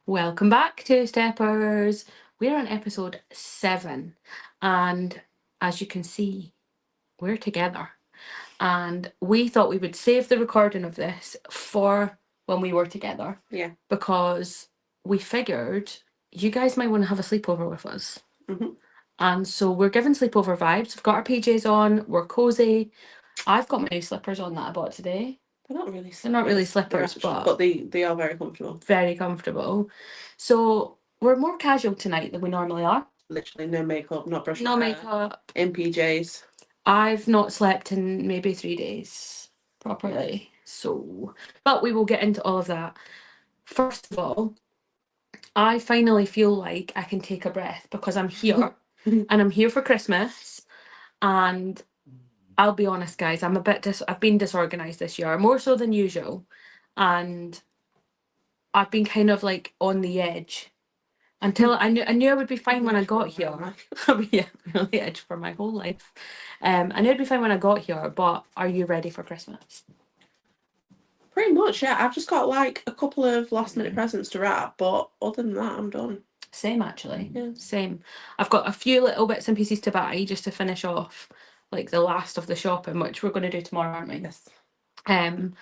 Welcome back to Steppers. We're on episode 7, and as you can see, we're together. And we thought we would save the recording of this for when we were together. Yeah. Because we figured you guys might want to have a sleepover with us. Mm-hmm. And so we're giving sleepover vibes. We've got our PJs on, we're cozy. I've got my new slippers on that I bought today. They're not really slippers. They're not really slippers, but they are very comfortable. Very comfortable. So we're more casual tonight than we normally are. Literally no makeup, not brushing No hair, makeup. in PJs. I've not slept in maybe 3 days properly. Yeah. So, but we will get into all of that. First of all, I finally feel like I can take a breath because I'm here and I'm here for Christmas. And I'll be honest, guys, I'm a bit I've been disorganized this year, more so than usual. And I've been kind of like on the edge until I knew I would be fine when I got here. Yeah, on the edge for my whole life. I knew I'd be fine when I got here, but are you ready for Christmas? Pretty much, yeah. I've just got like a couple of last minute presents to wrap, but other than that, I'm done. Same, actually. Yeah. Same. I've got a few little bits and pieces to buy just to finish off like the last of the shopping, which we're going to do tomorrow, aren't we? Yes. And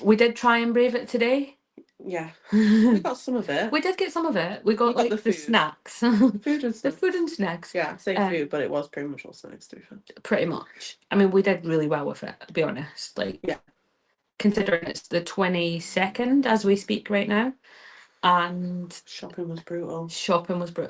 we did try and brave it today. Yeah. We got some of it. We did get some of it. We got like the snacks. Food and the food and snacks. Yeah, say food, but it was pretty much all snacks to be fair. Pretty much. I mean, we did really well with it, to be honest. Like, yeah. Considering it's the 22nd as we speak right now. And shopping was brutal.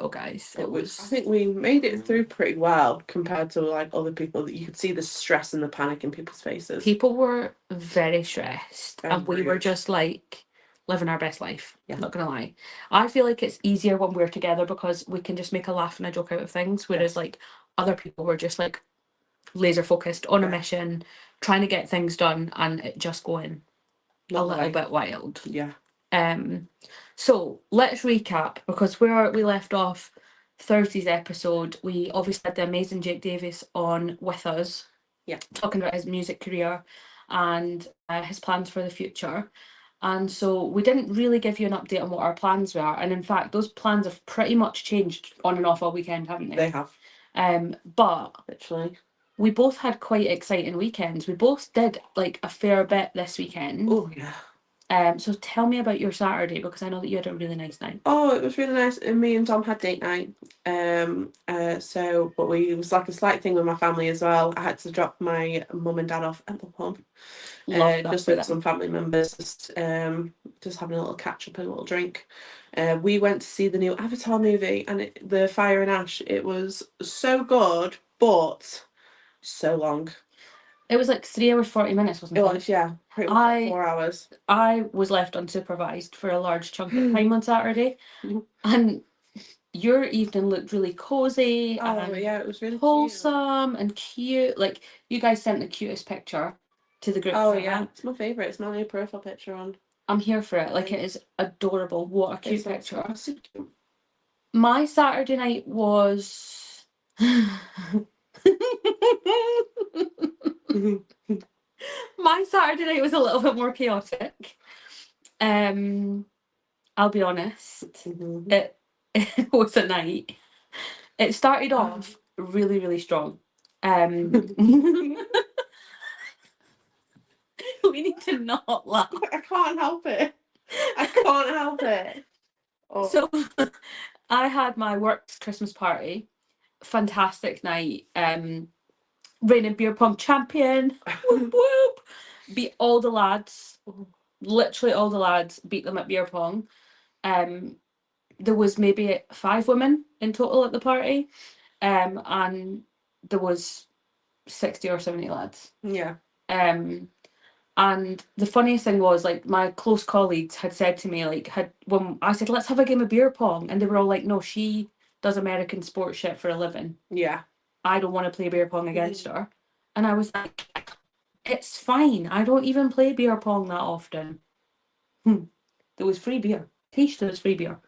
Guys. I think we made it through pretty well compared to like other people. That you could see the stress and the panic in people's faces. People were very stressed, and we were just like living our best life. Yeah. Not gonna lie, I feel like it's easier when we're together because we can just make a laugh and a joke out of things. Whereas like other people were just like laser focused on a mission, trying to get things done, and it just going a little bit wild. Yeah. So let's recap, because where we left off Thursday's episode, we obviously had the amazing Jake Davis on with us. Yeah. Talking about his music career and his plans for the future. And so we didn't really give you an update on what our plans were. And in fact, those plans have pretty much changed on and off all weekend, haven't they? They have. But literally, we both had quite exciting weekends. We both did like a fair bit this weekend. Oh, yeah. So tell me about your Saturday, because I know that you had a really nice night. Oh, it was really nice. And me and Dom had date night. But it was like a slight thing with my family as well. I had to drop my mum and dad off at the pub. Just with some family members, just having a little catch up and a little drink. We went to see the new Avatar movie, and the Fire and Ash. It was so good, but so long. It was like 3 hours 40 minutes, wasn't it? It was, yeah. Pretty much 4 hours. I was left unsupervised for a large chunk of time on Saturday, and your evening looked really cozy. Oh, yeah, it was really wholesome and cute. Like, you guys sent the cutest picture to the group. Oh, yeah, it's my favourite. It's my new profile picture on. I'm here for it. Like, it is adorable. What a cute picture. My Saturday night was... My Saturday night was a little bit more chaotic. I'll be honest. It was a night. It started off really, really strong. We need to not laugh. I can't help it. Oh. So I had my work's Christmas party. Fantastic night. Reigning beer pong champion. Whoop, whoop. Beat all the lads. Literally all the lads. Beat them at beer pong. There was maybe 5 women in total at the party. And there was 60 or 70 lads. Yeah. And the funniest thing was, like, my close colleagues had said to me, like, when I said, let's have a game of beer pong, and they were all like, no, she does American sports shit for a living. Yeah. I don't want to play beer pong against her. And I was like, it's fine. I don't even play beer pong that often. There was free beer. Tiesh, there was free beer.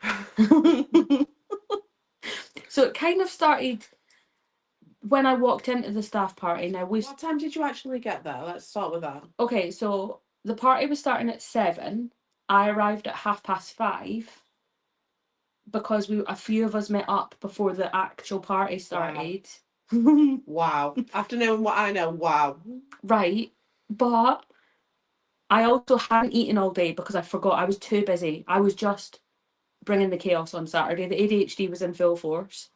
So it kind of started when I walked into the staff party. Now, what time did you actually get there? Let's start with that. Okay, so the party was starting at 7. I arrived at 5:30. because a few of us met up before the actual party started. Wow. After knowing what I know, wow. Right. But I also hadn't eaten all day because I forgot. I was too busy. I was just bringing the chaos on Saturday. The ADHD was in full force.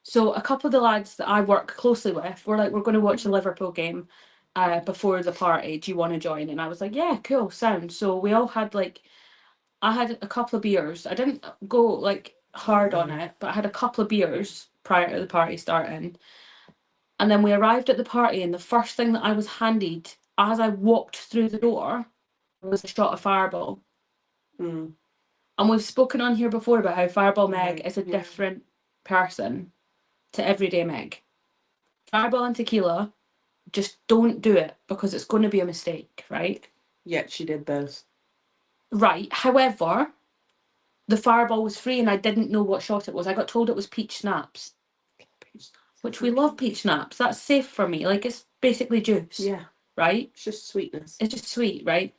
So a couple of the lads that I work closely with were like, we're going to watch the Liverpool game before the party. Do you want to join? And I was like, yeah, cool, sound. So we all had like, I had a couple of beers. I didn't go like hard on it, but I had a couple of beers prior to the party starting. And then we arrived at the party, and the first thing that I was handed as I walked through the door was a shot of Fireball. Mm. And we've spoken on here before about how Fireball Meg is a different person to everyday Meg. Fireball and tequila, just don't do it because it's going to be a mistake, right? Yet she did both. Right. However, the Fireball was free and I didn't know what shot it was. I got told it was peach schnapps. Which we love peach schnapps. That's safe for me. Like, it's basically juice. Yeah. Right? It's just sweetness. It's just sweet, right?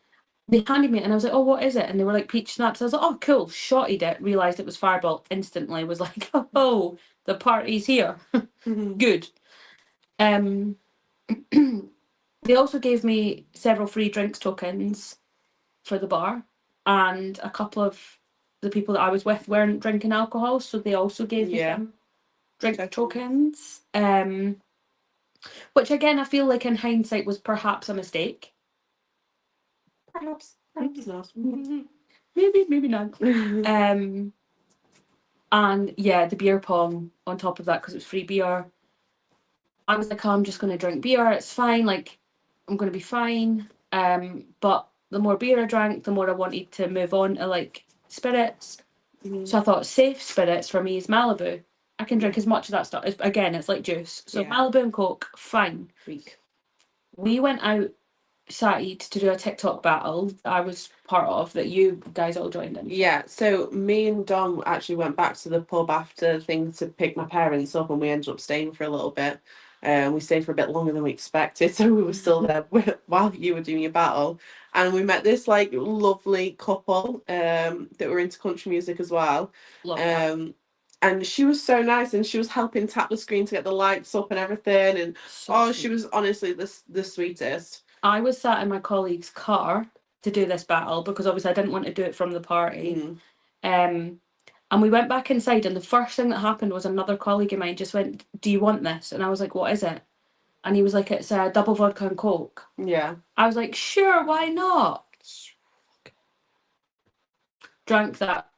They handed me it and I was like, oh, what is it? And they were like, peach schnapps. I was like, oh, cool. Shotted it, realised it was Fireball instantly. Was like, oh, the party's here. Good. They also gave me several free drinks tokens for the bar, and a couple of the people that I was with weren't drinking alcohol, so they also gave me some drink tokens. Which again, I feel like in hindsight was perhaps a mistake. Perhaps not. Maybe not. And yeah, the beer pong on top of that because it was free beer. I was like, oh, I'm just going to drink beer. It's fine. Like, I'm going to be fine. But the more beer I drank, the more I wanted to move on to like spirits. So I thought safe spirits for me is Malibu. I can drink as much of that stuff. Again, it's like juice. So Malibu and Coke, fine. We went out Saturday to do a TikTok battle I was part of that you guys all joined in. Yeah, so me and Dom actually went back to the pub after things to pick my parents up, and we ended up staying for a little bit. We stayed for a bit longer than we expected, so we were still there while you were doing your battle. And we met this like lovely couple that were into country music as well. Love that. And she was so nice, and she was helping tap the screen to get the lights up and everything. And she was honestly the sweetest. I was sat in my colleague's car to do this battle because obviously I didn't want to do it from the party. And we went back inside, and the first thing that happened was another colleague of mine just went, do you want this? And I was like, what is it? And he was like, it's a double vodka and Coke. Yeah. I was like, sure, why not? Drank that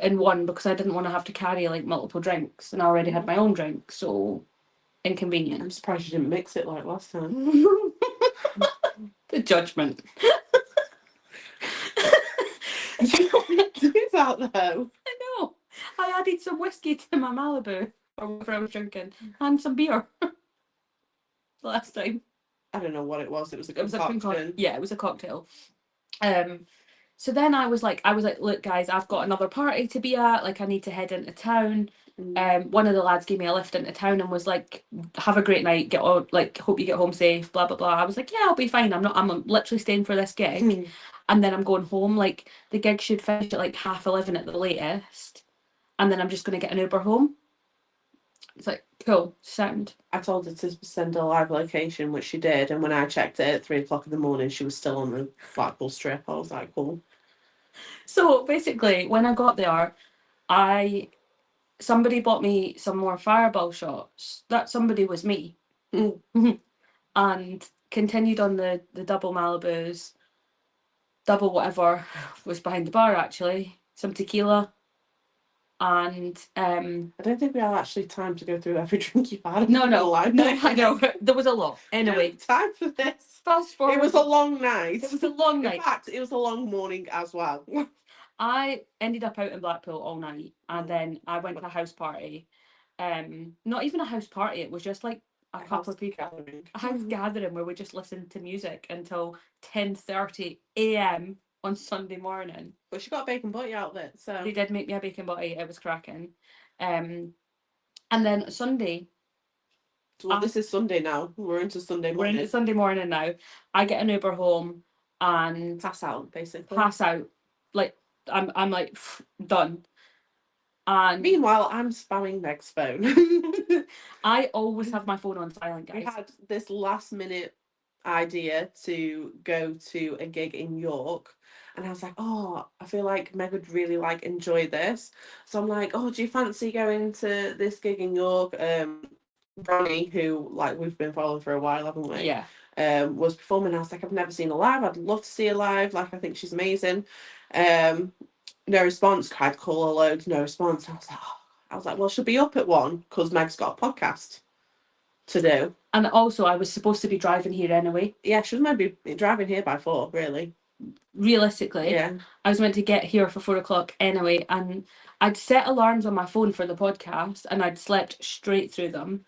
in one because I didn't want to have to carry like multiple drinks, and I already had my own drink, so inconvenient. I'm surprised you didn't mix it like last time. The judgment. It's out though. I know. I added some whiskey to my Malibu or whatever I was drinking, and some beer. Last time. I don't know what it was. It was a concoction. Yeah, it was a cocktail. So then I was like, look, guys, I've got another party to be at. Like, I need to head into town. One of the lads gave me a lift into town and was like, have a great night. Get on, like, hope you get home safe. Blah blah blah. I was like, yeah, I'll be fine. I'm literally staying for this gig, and then I'm going home. Like, the gig should finish at like 11:30 at the latest, and then I'm just gonna get an Uber home. It's like, cool, sound. I told her to send a live location, which she did, and when I checked it at 3:00 in the morning, she was still on the Blackpool Strip. I was like, cool. So basically, when I got there, somebody bought me some more Fireball shots. That somebody was me. And continued on the double Malibus, double whatever was behind the bar actually, some tequila. And I don't think we have actually time to go through every drink you've had. No, I know. There was a lot. Anyway, time for this. Fast forward. It was a long night. It was a long night. In fact, it was a long morning as well. I ended up out in Blackpool all night, and then I went to a house party. Not even a house party. It was just like a couple of people. A house gathering where we just listened to music until 10:30 a.m. on Sunday morning. But she got a bacon butty out of it, so they did make me a bacon butty. It was cracking. And then Sunday. Well, this is Sunday now. We're into Sunday morning. We're into Sunday morning now. I get an Uber home and pass out, basically. Pass out. Like I'm like done. And meanwhile, I'm spamming Meg's phone. I always have my phone on silent, guys. We had this last minute idea to go to a gig in York, and I was like, oh, I feel like Meg would really like enjoy this. So I'm like, oh, do you fancy going to this gig in York? Bronnie, who like we've been following for a while, haven't we? Yeah. Was performing. I was like, I've never seen her live. I'd love to see her live. Like, I think she's amazing. No response. Tried to call her loads. No response. I was like, well, she'll be up at 1 because Meg's got a podcast to do. And also, I was supposed to be driving here anyway. Yeah, she was meant to be driving here by 4, really. Realistically, Yeah. I was meant to get here for 4 o'clock anyway, and I'd set alarms on my phone for the podcast, and I'd slept straight through them.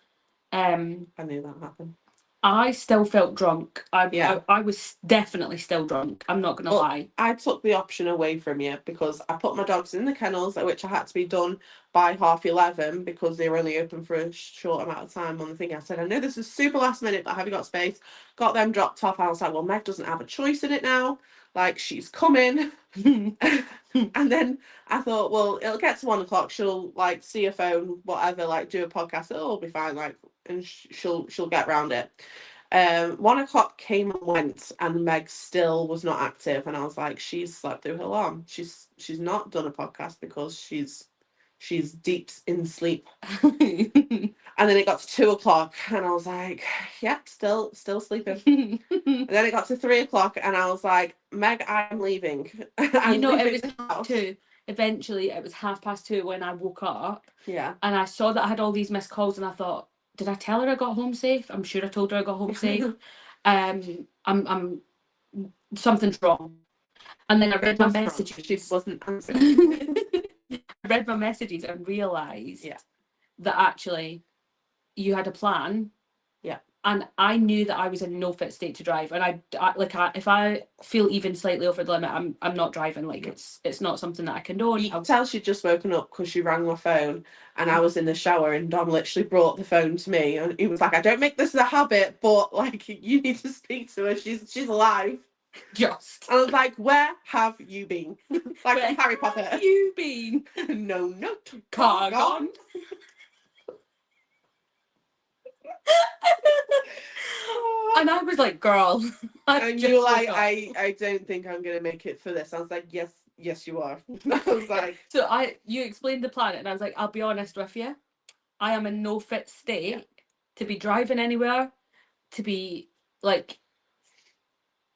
I knew that happened. I still felt drunk. I was definitely still drunk. I'm not gonna lie. I took the option away from you because I put my dogs in the kennels, at which I had to be done by 11:30 because they were only open for a short amount of time on the thing. I said, I know this is super last minute, but have you got space? Got them dropped off. I was like, well, Meg doesn't have a choice in it now. Like, she's coming. And then I thought, well, it'll get to 1 o'clock. She'll like see her phone, whatever, like do a podcast. It'll all be fine. Like, and she'll get around it. 1 o'clock came and went, and Meg still was not active. And I was like, she's slept through her alarm. She's not done a podcast because she's deep in sleep. And then it got to 2 o'clock, and I was like, yep, still sleeping. And then it got to 3 o'clock, and I was like, Meg, I'm leaving. It was 2. Eventually, it was 2:30 when I woke up. Yeah. And I saw that I had all these missed calls, and I thought, did I tell her I got home safe? I'm sure I told her I got home safe. I'm something's wrong. And then I read my messages. She wasn't answering. I read my messages and realised that actually you had a plan. Yeah. And I knew that I was in no fit state to drive. And if I feel even slightly over the limit, I'm not driving. Like, it's not something that I condone. You can tell she'd just woken up because she rang my phone, and I was in the shower, and Dom literally brought the phone to me, and he was like, I don't make this a habit, but like, you need to speak to her. She's alive. Just. I was like, where have you been? Like, where Harry Potter. Have you been? No, car gone. And I was like, girl. And you were like, I don't think I'm going to make it for this. I was like, yes, you are. I was like. So you explained the plan, and I was like, I'll be honest with you. I am in no fit state to be driving anywhere, to be like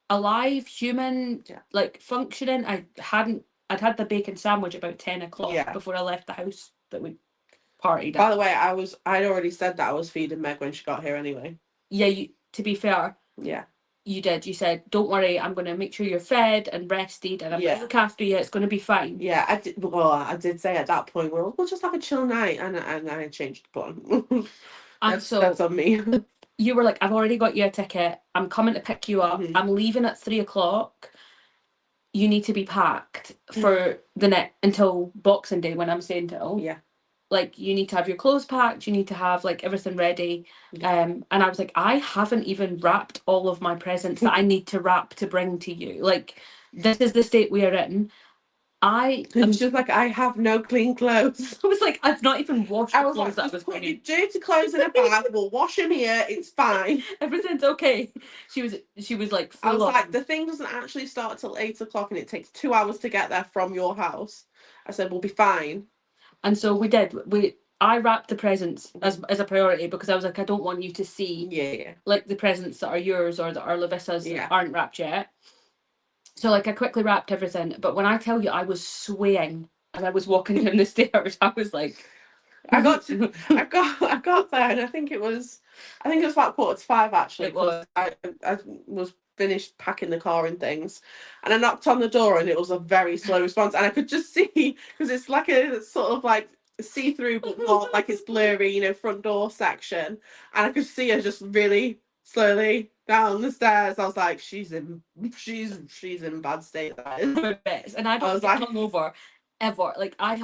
alive, human, like functioning. I'd had the bacon sandwich about 10 o'clock before I left the house that we partied at. By the way, I'd already said that I was feeding Meg when she got here anyway. Yeah, to be fair. Yeah. You did. You said, don't worry, I'm going to make sure you're fed and rested, and I'm going to look after you. It's going to be fine. Yeah, I did. Well, I did say at that point, we'll just have a chill night, and I changed the plan. That's on me. You were like, I've already got you a ticket. I'm coming to pick you up. I'm leaving at 3 o'clock. You need to be packed for until Boxing Day, when I'm staying till. Yeah. Like, you need to have your clothes packed. You need to have like everything ready. And I was like, I haven't even wrapped all of my presents that I need to wrap to bring to you. Like, this is the state we are in. It was just like, I have no clean clothes. I was like, I've not even washed the clothes that I was put your dirty clothes in a bag. We'll wash them here. It's fine. Everything's okay. She was like, I was like, the thing doesn't actually start till 8 o'clock, and it takes 2 hours to get there from your house. I said, we'll be fine. And so we did. I wrapped the presents as a priority, because I was like, I don't want you to see like the presents that are yours or that are Lavissa's that aren't wrapped yet. So like, I quickly wrapped everything. But when I tell you, I was swaying as I was walking down the stairs. I was like, I got there, and I think it was about 4:45 actually. It was. I was finished packing the car and things, and I knocked on the door, and it was a very slow response, and I could just see, because it's like a sort of like see-through, but not like it's blurry, front door section, and I could see her just really slowly down the stairs. I was like, she's in bad state. That is. And I don't get hungover ever. Like, I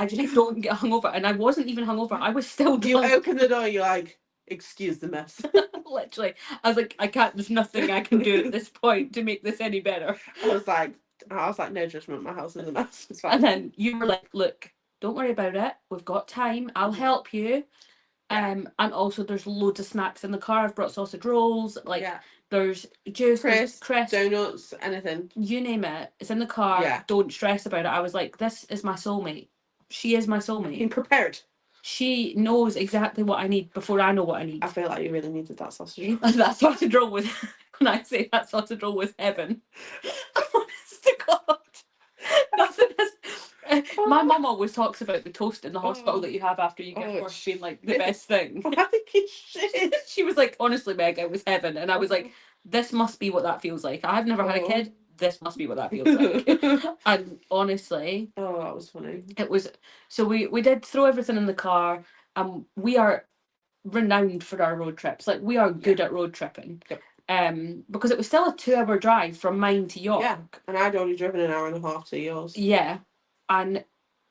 just don't get hungover, and I wasn't even hungover. I was still drunk. You open the door, you're like, excuse the mess. Literally, I was like, there's nothing I can do at this point to make this any better. I was like, no judgment. My house is a mess. It's fine. And then you were like, look, don't worry about it. We've got time. I'll help you. And also there's loads of snacks in the car. I've brought sausage rolls, like there's juice, there's crisps, donuts, anything. You name it. It's in the car. Yeah. Don't stress about it. I was like, this is my soulmate. She is my soulmate. Being prepared. She knows exactly what I need before I know what I need. I feel like you really needed that sausage. That sausage roll was, when I say that sausage roll was heaven. Honest to God. Nothing is. My mum always talks about the toast in the hospital that you have after you get birth being like the best thing. I think it's shit. She was like, honestly, Meg, it was heaven. And I was like, this must be what that feels like. I've never had a kid. This must be what that feels like. And honestly, that was funny. It was. So we did throw everything in the car, and we are renowned for our road trips. Like, we are good at road tripping. Yep. Because it was still a 2-hour drive from mine to York. Yeah, and I'd only driven an hour and a half to yours. Yeah, and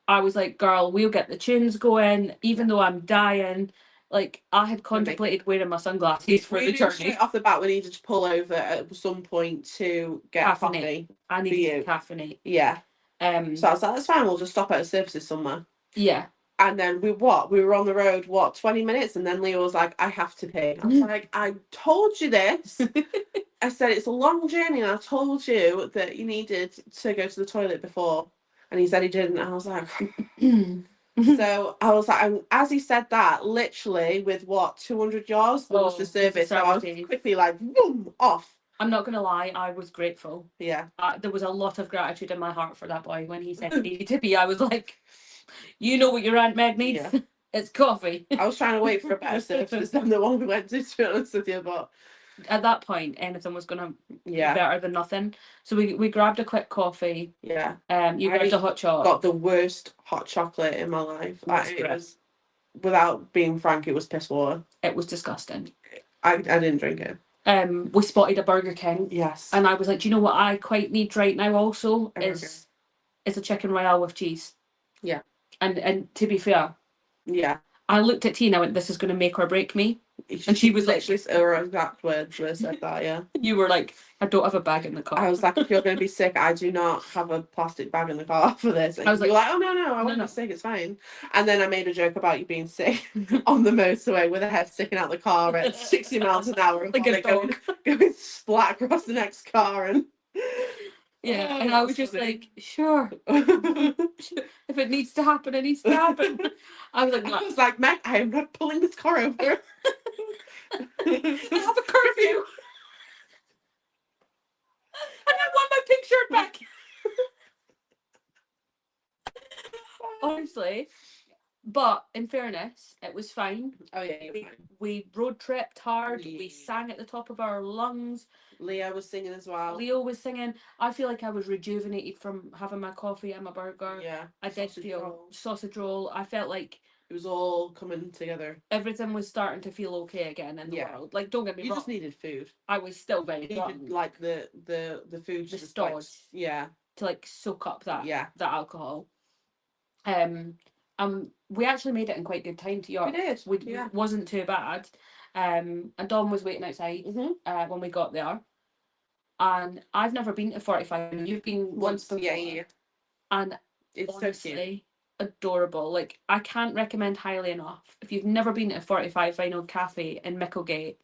I was like, girl, we'll get the tunes going, even though I'm dying. Like, I had contemplated wearing my sunglasses for the journey. Straight off the bat, we needed to pull over at some point to get coffee. I needed caffeinate. Yeah. So I was like, that's fine, we'll just stop at a services somewhere. Yeah. And then we were on the road, 20 minutes? And then Leo was like, I have to pee. I was like, I told you this. I said, it's a long journey, and I told you that you needed to go to the toilet before. And he said he didn't. And I was like, so I was like, as he said that, literally with 200 yards, there was the service. So I was quickly like, boom, off. I'm not going to lie, I was grateful. Yeah. There was a lot of gratitude in my heart for that boy when he said he needed to be. I was like, you know what your Aunt Meg needs? Yeah. It's coffee. I was trying to wait for a better service than the one we went to be honest with you, but at that point, anything was going to be better than nothing. So we grabbed a quick coffee. Yeah. You grabbed a hot chocolate. Got the worst hot chocolate in my life. It was, without being frank, it was piss water. It was disgusting. I didn't drink it. We spotted a Burger King. Yes. And I was like, do you know what I quite need right now also? Is a chicken royale with cheese. Yeah. And to be fair. Yeah. I looked at Tina and went, this is going to make or break me. And she was literally her exact words were said that, yeah. You were like, I don't have a bag in the car. I was like, if you're going to be sick, I do not have a plastic bag in the car for this. And I was like, oh, no, I won't be sick, it's fine. And then I made a joke about you being sick on the motorway with a head sticking out the car at 60 miles an hour. Like a dog. Going splat across the next car. And yeah, and I was just like, sure. If it needs to happen, it needs to happen. I was like, Meg, I am not pulling this car over. I have a curfew. I don't want my pink shirt back. Honestly. But in fairness, it was fine. Oh yeah, we road tripped hard. Yeah. We sang at the top of our lungs. Leo was singing as well. Leo was singing. I feel like I was rejuvenated from having my coffee and my burger. Yeah. I did feel sausage roll. I felt like it was all coming together. Everything was starting to feel okay again in the world. Like, don't get me wrong. You just needed food. I was still very drunk. Like the food. The stores. Yeah. To like soak up that that alcohol. We actually made it in quite good time to York. We did. It wasn't too bad. And Dom was waiting outside when we got there. And I've never been to 45. You've been once before. Yeah. And it's honestly, so cute. Adorable. Like, I can't recommend highly enough. If you've never been to a 45 Vinyl Cafe in Micklegate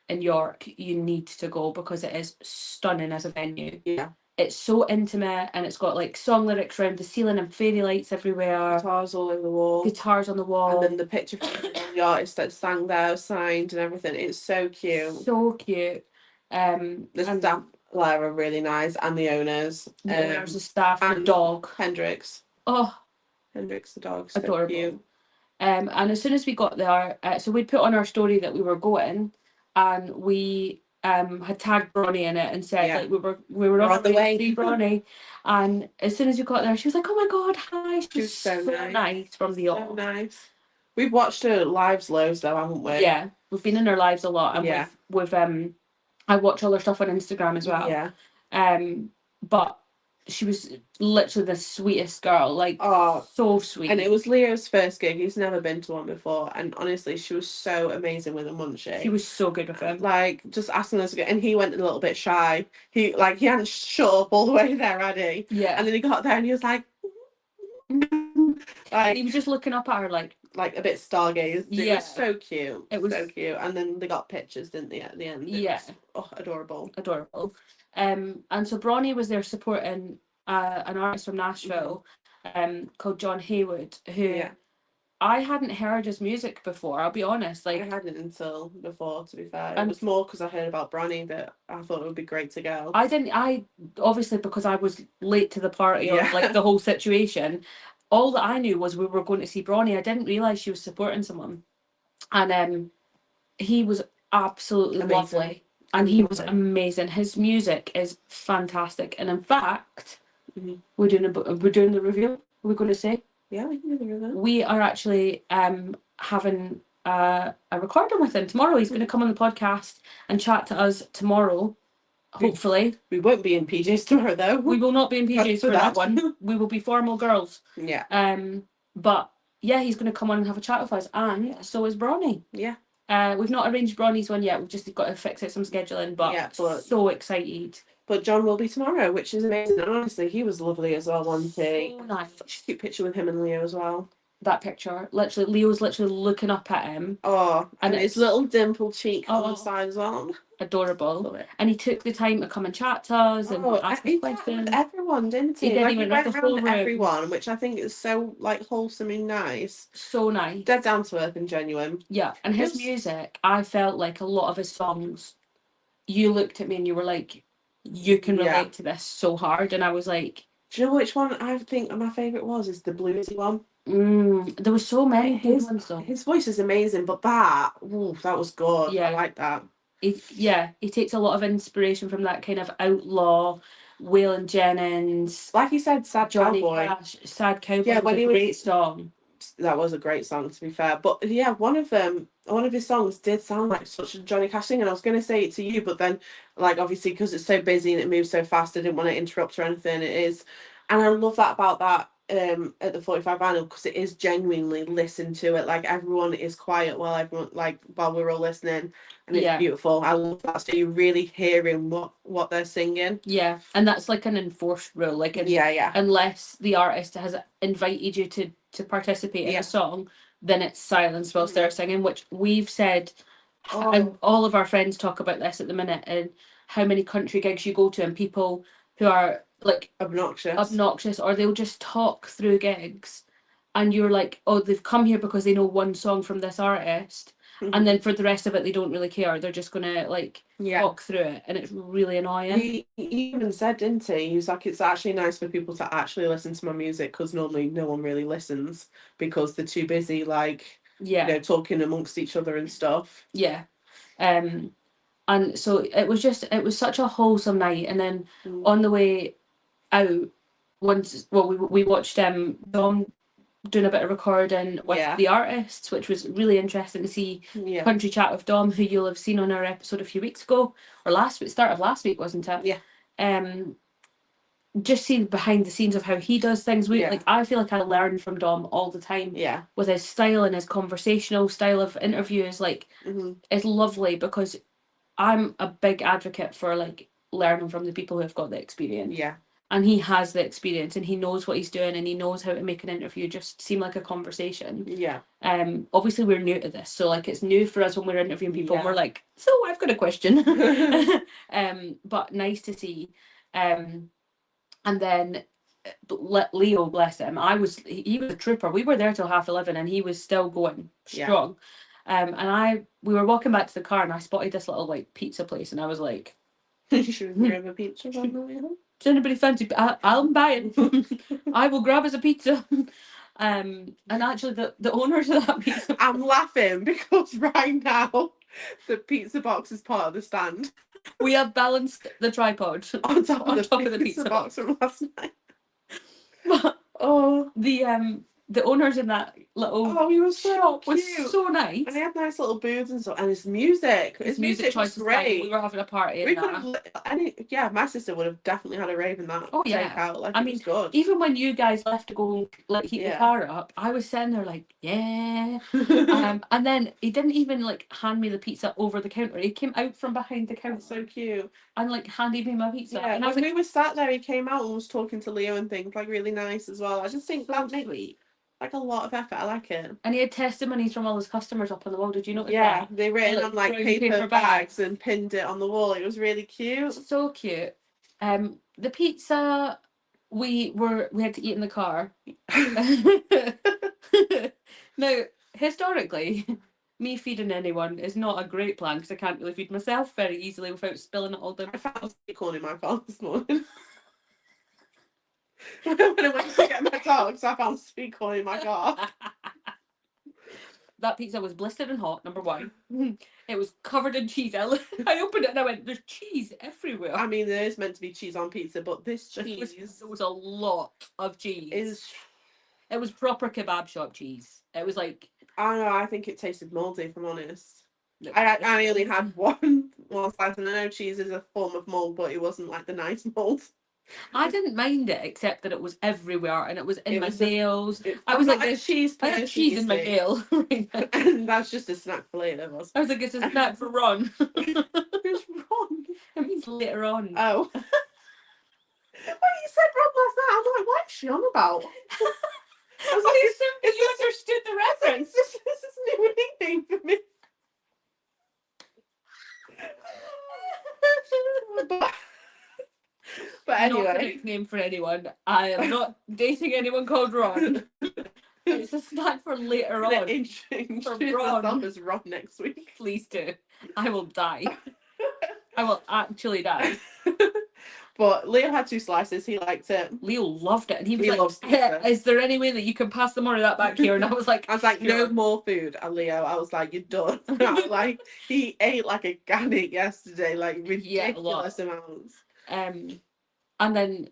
in York, you need to go because it is stunning as a venue. Yeah. It's so intimate, and it's got like song lyrics around the ceiling and fairy lights everywhere. Guitars all over the wall. Guitars on the wall. And then the picture from the artist that sang there, signed and everything. It's so cute. So cute. The staff there are really nice, and the owners. The staff, and the dog. Hendrix. Oh. Hendrix the dog's adorable. So cute. And as soon as we got there, so we'd put on our story that we were going, and we had tagged Bronnie in it and said like we were on the way to see Bronnie. And as soon as we got there, she was like, "Oh my god, hi!" She was so nice from the off. So nice. We've watched her lives loads though, haven't we? Yeah, we've been in her lives a lot, and we've I watch all her stuff on Instagram as well. Yeah. But she was literally the sweetest girl, like so sweet. And it was Leo's first gig. He's never been to one before, and honestly, she was so amazing with him, wasn't she? She was so good with him. Like, just asking us to go, and he went a little bit shy. He hadn't shut up all the way there, had he? Yeah. And then he got there, and he was like, and Like, he was just looking up at her like a bit stargazed. It Yeah. was so cute. It was so cute. And then they got pictures, didn't they, at the end? It Yeah. was, adorable. adorable. And so Bronnie was there supporting an artist from Nashville called John Haywood, who Yeah. I hadn't heard his music before, I'll be honest. I Like, hadn't until before, to be fair. It And- was more because I heard about Bronnie that I thought it would be great to go. I obviously, because I was late to the party or Yeah. like the whole situation, all that I knew was we were going to see Bronnie. I didn't realise she was supporting someone. And he was absolutely Amazing. lovely. And he was amazing. His music is fantastic. And in fact, we're doing the review. We're going to say, Yeah, we can do the review. we are actually having a recording with him tomorrow. He's going to come on the podcast and chat to us tomorrow. Hopefully, we won't be in PJs tomorrow, though. We will not be in PJs for that one. We will be formal girls. Yeah. But yeah, he's going to come on and have a chat with us, and so is Bronnie. Yeah. We've not arranged Bronnie's one yet. We've just got to fix out some scheduling, but so excited. But John will be tomorrow, which is amazing. And honestly, he was lovely as well, wasn't he? So nice. Such a cute picture with him and Leo as well. That picture, literally, Leo's literally looking up at him. Oh, and his little dimpled cheek on the side as well. Adorable. And he took the time to come and chat to us and ask us questions. Everyone, didn't he? He did. Like, He he went went around everyone, which I think is so like wholesome and nice. So nice. Dead down to earth and genuine. Yeah, and his music, I felt like a lot of his songs, you looked at me and you were like, you can relate to this so hard. And I was like, do you know which one I think my favourite was? Is the bluesy one. There were so many good ones though. His voice is amazing, but that was good. Yeah. I like that. He takes a lot of inspiration from that kind of outlaw, Waylon Jennings. Like you said, Sad Johnny Cowboy. Cash, Sad Cowboy. Yeah, was a great song. That was a great song, to be fair. But yeah, one of his songs did sound like such a Johnny Cash thing, and I was going to say it to you, but then, like, obviously, because it's so busy and it moves so fast, I didn't want to interrupt or anything. It is, and I love that about that at the 45 vinyl, because it is genuinely listen to it. Like, everyone is quiet while we're all listening, and it's beautiful. I love that. So you're really hearing what they're singing. Yeah, and that's like an enforced rule. Like, unless the artist has invited you to participate in a song, then it's silence whilst they're singing, which we've said, and all of our friends talk about this at the minute, and how many country gigs you go to and people who are like obnoxious, or they'll just talk through gigs and you're like, oh, they've come here because they know one song from this artist, and then for the rest of it they don't really care. They're just gonna talk through it, and it's really annoying. He even said, didn't he? He was like, it's actually nice for people to actually listen to my music, because normally no one really listens because they're too busy talking amongst each other and stuff. And so it was such a wholesome night. And then on the way out, we watched Dom doing a bit of recording with the artists, which was really interesting to see. Country Chat with Dom, who you'll have seen on our episode a few weeks ago, or start of last week, wasn't it? Just see behind the scenes of how he does things. I feel like I learn from Dom all the time. With his style and his conversational style of interviews, it's lovely, because I'm a big advocate for learning from the people who have got the experience. And he has the experience, and he knows what he's doing, and he knows how to make an interview just seem like a conversation. Obviously we're new to this, so it's new for us when we're interviewing people, and we're like, so I've got a question. But nice to see. And then Leo, bless him, he was a trooper. We were there till 11:30 and he was still going strong. And we were walking back to the car, and I spotted this little pizza place, and I was like, should we grab a pizza on the way home? Does anybody fancy? I'm buying. I will grab us a pizza. And actually the owners of that pizza, I'm laughing because right now the pizza box is part of the stand. We have balanced the tripod on top of the pizza box from last night. But, the owners in that little he was so cute. Was so nice, and he had nice little booths and stuff, and his music choice was great. We were having a party. My sister would have definitely had a rave in that. Takeout. It was good. Even when you guys left to go heat the car up, I was sitting there and then he didn't even hand me the pizza over the counter. He came out from behind the counter. So cute. And handed me my pizza. And we were sat there, he came out and was talking to Leo and things, really nice as well. I just think that sweet. like a lot of effort. I like it. And he had testimonies from all his customers up on the wall. Did you notice that? Yeah, they written Like, on like brown paper bags bags and pinned it on the wall. It was really cute. So cute. The pizza we had to eat in the car. Now, historically, me feeding anyone is not a great plan because I can't really feed myself very easily without spilling it all down. I found a sweet corn in my car this morning. When I went to get my dogs, I found sweet corn in my car. That pizza was blistered and hot, number one. It was covered in cheese. I opened it and I went, there's cheese everywhere. I mean, there is meant to be cheese on pizza, but this cheese... There was a lot of cheese. It was proper kebab shop cheese. It was like... I don't know, I think it tasted mouldy, if I'm honest. I only had one slice, and I know cheese is a form of mould, but it wasn't like the nice mould. I didn't mind it, except that it was everywhere and it was in my nails. I was like, there's cheese in my nail. And that's just a snack for later. I was like, it's a snack for Ron. Who's Ron? It means later on. Oh. When you said Ron last night, I was like, what is she on about? I was like, you understood the reference. This is a new nickname for me. But anyway, not a nickname for anyone. I am not dating anyone called Ron. It's a snack for later on. Introduce myself as Ron next week. Please do. I will die. I will actually die. But Leo had 2 slices. He liked it. Leo loved it, and he was like, "Is there any way that you can pass the more of that back here?" And I was like, "No more food." And Leo, I was like, "You're done." Like he ate like a gannet yesterday, like ridiculous amounts. And then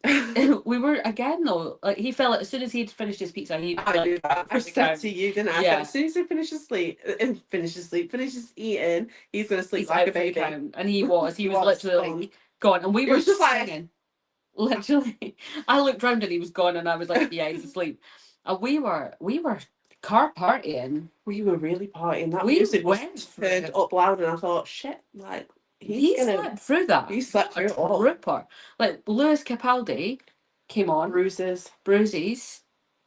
we were again though, like he fell as soon as he'd finished his pizza. I said to you, didn't I? Yeah. As soon as he finishes eating, he's gonna sleep like a baby. And he was literally like, gone. And we were just singing. Literally, I looked round and he was gone, and I was like, "Yeah, he's asleep." And we were car partying. We were really partying. That music was turned up loud, and I thought, "Shit!" Like. He slept through that. He slept through it all. Ripper. Like Lewis Capaldi came on. Bruises.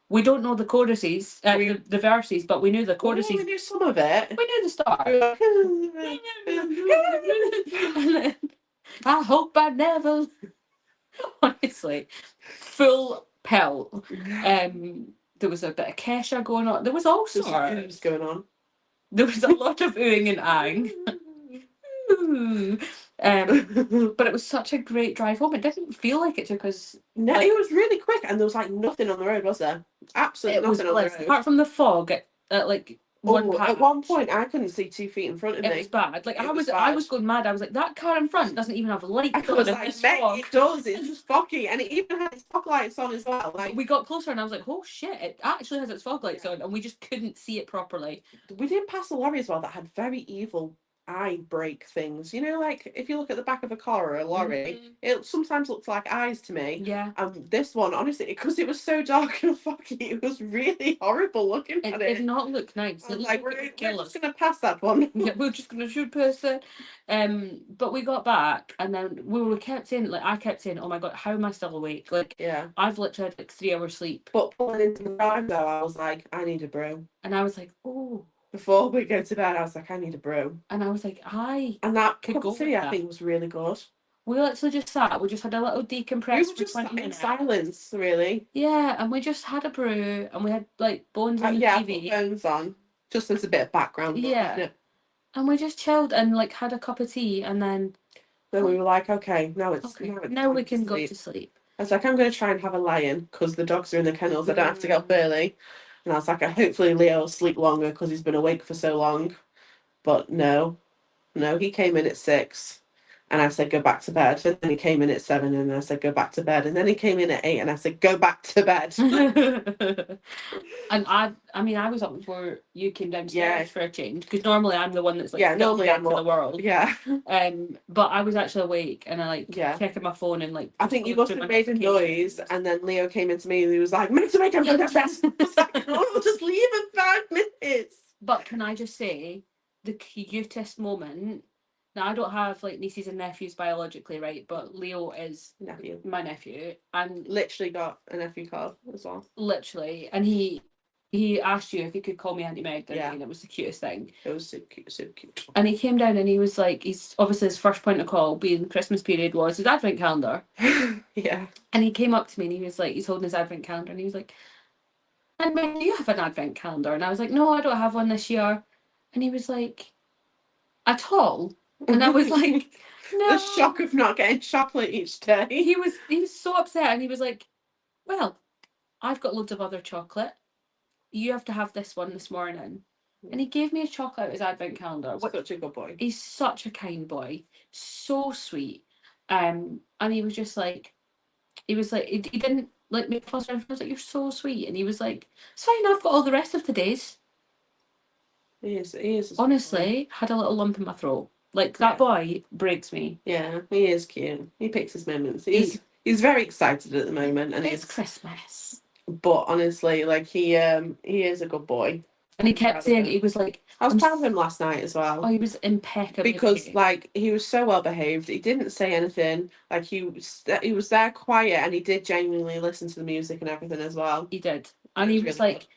We don't know the choruses, the verses, but we knew the choruses. We knew some of it. We knew the start. And then, I hope I never. Honestly, full pelt. There was a bit of Kesha going on. There was all sorts going on. There was a lot of oohing and ahhing. But it was such a great drive home. It didn't feel like it took us. No, it was really quick, and there was like nothing on the road, was there? Absolutely nothing on the road. Apart from the fog at like at one point, I couldn't see 2 feet in front of me. It was bad. Like I was going mad. I was like, that car in front doesn't even have lights. I was like, it does. It's just foggy, and it even had its fog lights on as well. Like we got closer, and I was like, oh shit! It actually has its fog lights on, and we just couldn't see it properly. We did pass a lorry as well that had very evil eye brake things, like if you look at the back of a car or a lorry, it sometimes looks like eyes to me. Yeah. This one, honestly, because it was so dark and foggy, it was really horrible looking at it. It did not look nice. I was like, we're just gonna pass that one. Yeah, we're just gonna shoot past it. But we got back, and then I kept saying, oh my god, how am I still awake? Like, yeah, I've literally had like 3 hours sleep. But pulling into the drive though, I was like, I need a brew. And I was like, oh. Before we go to bed, I was like, I need a brew. And I was like, and that cup of tea, I think, was really good. We literally just sat. We just had a little decompress for 20 minutes. In silence, really. Yeah, and we just had a brew, and we had like Bones on the TV. Yeah, Bones on, just as a bit of background. Yeah. And we just chilled and like had a cup of tea, and then we were like, okay, now we can go to sleep. I was like, I'm going to try and have a lie-in because the dogs are in the kennels. I don't have to get up early. And I was like, hopefully Leo will sleep longer because he's been awake for so long. But no, he came in at 6. And I said, go back to bed. And then he came in at 7 and I said, go back to bed. And then he came in at 8 and I said, go back to bed. And I was up before you came downstairs for a change. Because normally I'm the one that's like, normally I'm the world. Yeah. But I was actually awake and I checking my phone and like. I think you must have made a noise and then Leo came into me and he was like, minutes awake, I'm going to bed. I was like, oh, just leave in 5 minutes. But can I just say, the cutest moment. Now, I don't have like nieces and nephews biologically, right? But Leo is my nephew, and literally got a nephew card as well. Literally, and he he asked you if he could call me Auntie Meg, didn't Yeah. he? And it was the cutest thing. It was so cute, so cute. And he came down and he was like, he's obviously his first point of call being the Christmas period was his advent calendar. Yeah. And he came up to me and he was like, he's holding his advent calendar and he was like, and Meg, do you have an advent calendar? And I was like, no, I don't have one this year. And he was like, at all? And I was like, no. The shock of not getting chocolate each day. He was so upset and he was like, well, I've got loads of other chocolate. You have to have this one this morning. And he gave me a chocolate out his advent calendar. Such a good boy. He's such a kind boy. So sweet. And he was just like, he didn't like make fuss around. I was like, you're so sweet. And he was like, it's fine, I've got all the rest of the days. He is. Honestly, had a little lump in my throat. Like, that boy breaks me. Yeah, he is cute. He picks his moments. He's very excited at the moment, and it's Christmas. But honestly, like he is a good boy. And he kept saying, he was like, I was proud of him last night as well. Oh, he was impeccable. Because like he was so well behaved. He didn't say anything. Like he was there quiet, and he did genuinely listen to the music and everything as well. He did, and he was really like. Good.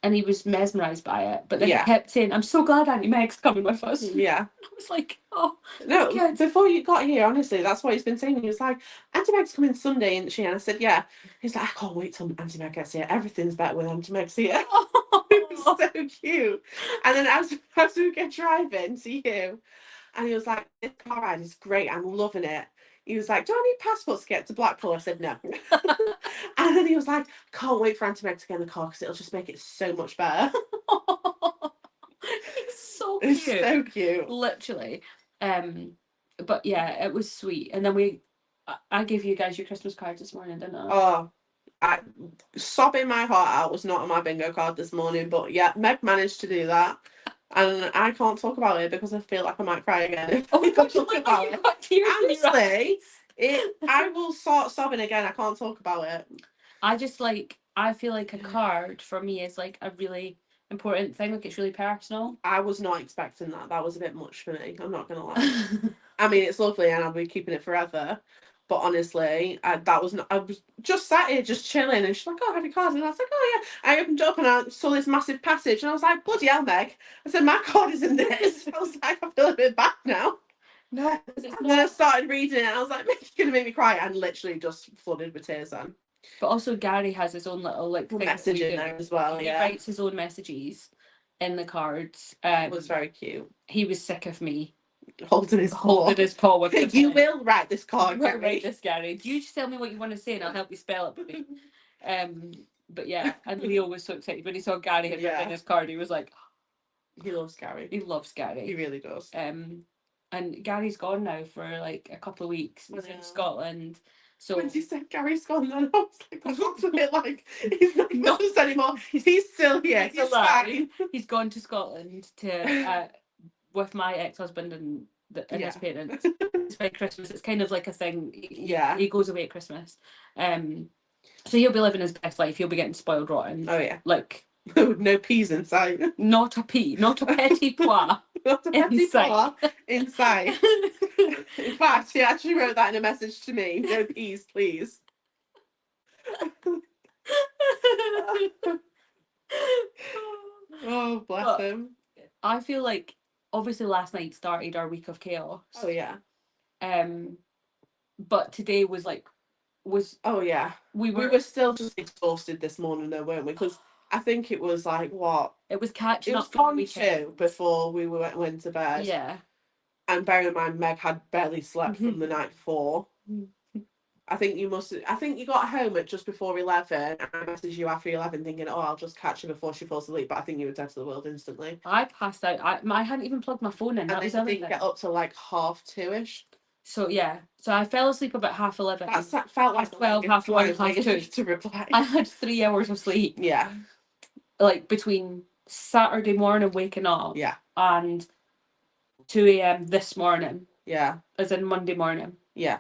And he was mesmerised by it. But then he kept saying, I'm so glad Auntie Meg's coming with us. Yeah. I was like, oh, no, good. Before you got here, honestly, that's what he's been saying. He was like, Auntie Meg's coming Sunday, isn't she? And I said, yeah. He's like, I can't wait till Auntie Meg gets here. Everything's better when Auntie Meg's here. It was so cute. And then as we get driving to you, and he was like, this car ride is great. I'm loving it. He was like, do I need passports to get to Blackpool? I said, no. And then he was like, can't wait for Auntie Meg to get in the car because it'll just make it so much better. He's so cute. It's so cute. Literally. But yeah, it was sweet. And then I gave you guys your Christmas cards this morning, didn't I? Oh, sobbing my heart out was not on my bingo card this morning. But yeah, Meg managed to do that. And I can't talk about it because I feel like I might cry again. Oh my God, talk about it. Honestly, I will start sobbing again. I can't talk about it. I feel like a card for me is like a really important thing. Like it's really personal. I was not expecting that. That was a bit much for me. I'm not gonna lie. I mean, it's lovely, and I'll be keeping it forever. But honestly, I was just sat here, just chilling, and she's like, "Oh, I have your card," and I was like, "Oh yeah." I opened it up and I saw this massive passage, and I was like, "Bloody hell, Meg!" I said, "My card is in this." I was like, "I feel a bit bad now." No, and then I started reading it, and I was like, "Meg's gonna make me cry," and literally just flooded with tears. Then. But also, Gary has his own little message in there as well. He writes his own messages in the cards. It was very cute. He was sick of me. Holding his paw with it. You will write this card. You will write this, Gary. You just tell me what you want to say and I'll help you spell it for me. But yeah, and Leo was so excited when he saw Gary had written his card. He was like, he loves Gary. He loves Gary. He really does. And Gary's gone now for like a couple of weeks. He's in Scotland. So when you said Gary's gone, then I was like, that's a bit like he's not with us anymore. He's still here. He's fine. He's gone to Scotland to with my ex-husband and his parents. It's like Christmas. It's kind of like a thing. He goes away at Christmas. So he'll be living his best life. He'll be getting spoiled rotten. Oh yeah. Like no peas inside. Not a pea. Not a petit pois. Not a petit pois inside. In fact, he actually wrote that in a message to me. No peas, please. Oh, bless him. I feel like obviously last night started our week of chaos. Oh yeah. But today was oh yeah. We were still just exhausted this morning though, weren't we? Because I think it was like what? It was catching up. It was 2 before we went to bed. Yeah. And bearing in mind, Meg had barely slept from the night before. I think you got home at just before 11, and I messaged you after 11 thinking, oh, I'll just catch her before she falls asleep, but I think you were dead to the world instantly. I passed out. I hadn't even plugged my phone in. And I didn't get up till like 2:30ish. So yeah, so I fell asleep about 11:30. That felt like 12, 1:30, 2:30. To reply. I had 3 hours of sleep. Yeah. Like between Saturday morning waking up. Yeah. And 2 a.m. this morning. Yeah. As in Monday morning. Yeah.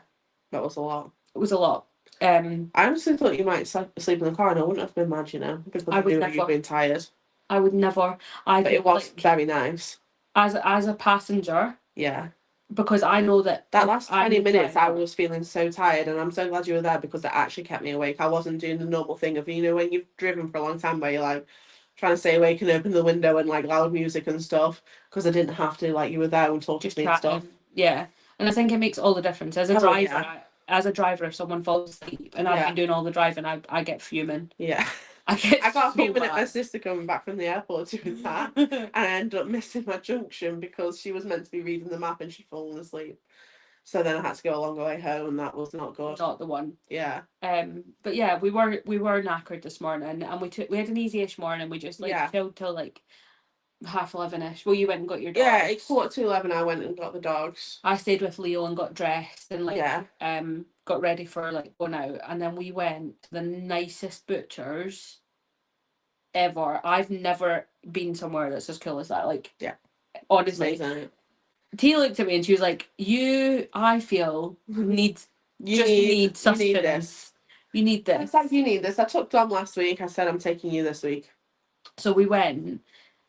That was a lot. It was a lot. I honestly thought you might sleep in the car, and I wouldn't have been mad, because I knew you'd been tired. I would never. But it was very nice. As a passenger. Yeah. Because I know that last 20 minutes I was feeling so tired, and I'm so glad you were there because it actually kept me awake. I wasn't doing the normal thing of, when you've driven for a long time where you're like, trying to stay awake and open the window and like loud music and stuff, because I didn't have to, like, you were there and talking to me and stuff. Yeah, and I think it makes all the difference as a driver. As a driver, if someone falls asleep and I've been doing all the driving, I get fuming. Yeah. I got fuming at my sister coming back from the airport doing that, and I ended up missing my junction because she was meant to be reading the map and she'd fallen asleep. So then I had to go a long way home, and that was not good. Not the one. Yeah. But yeah, we were knackered this morning, and we had an easy-ish morning. We just chilled till like 11:30ish. Well, you went and got your dogs. Yeah, at 11:15 I went and got the dogs. I stayed with Leo and got dressed and got ready for like going out, and then we went to the nicest butchers ever. I've never been somewhere that's as cool as that. Like, honestly, T looked at me and she was like, I feel need sustenance. You need this. It's like, you need this. I took Dom last week. I said I'm taking you this week. So we went.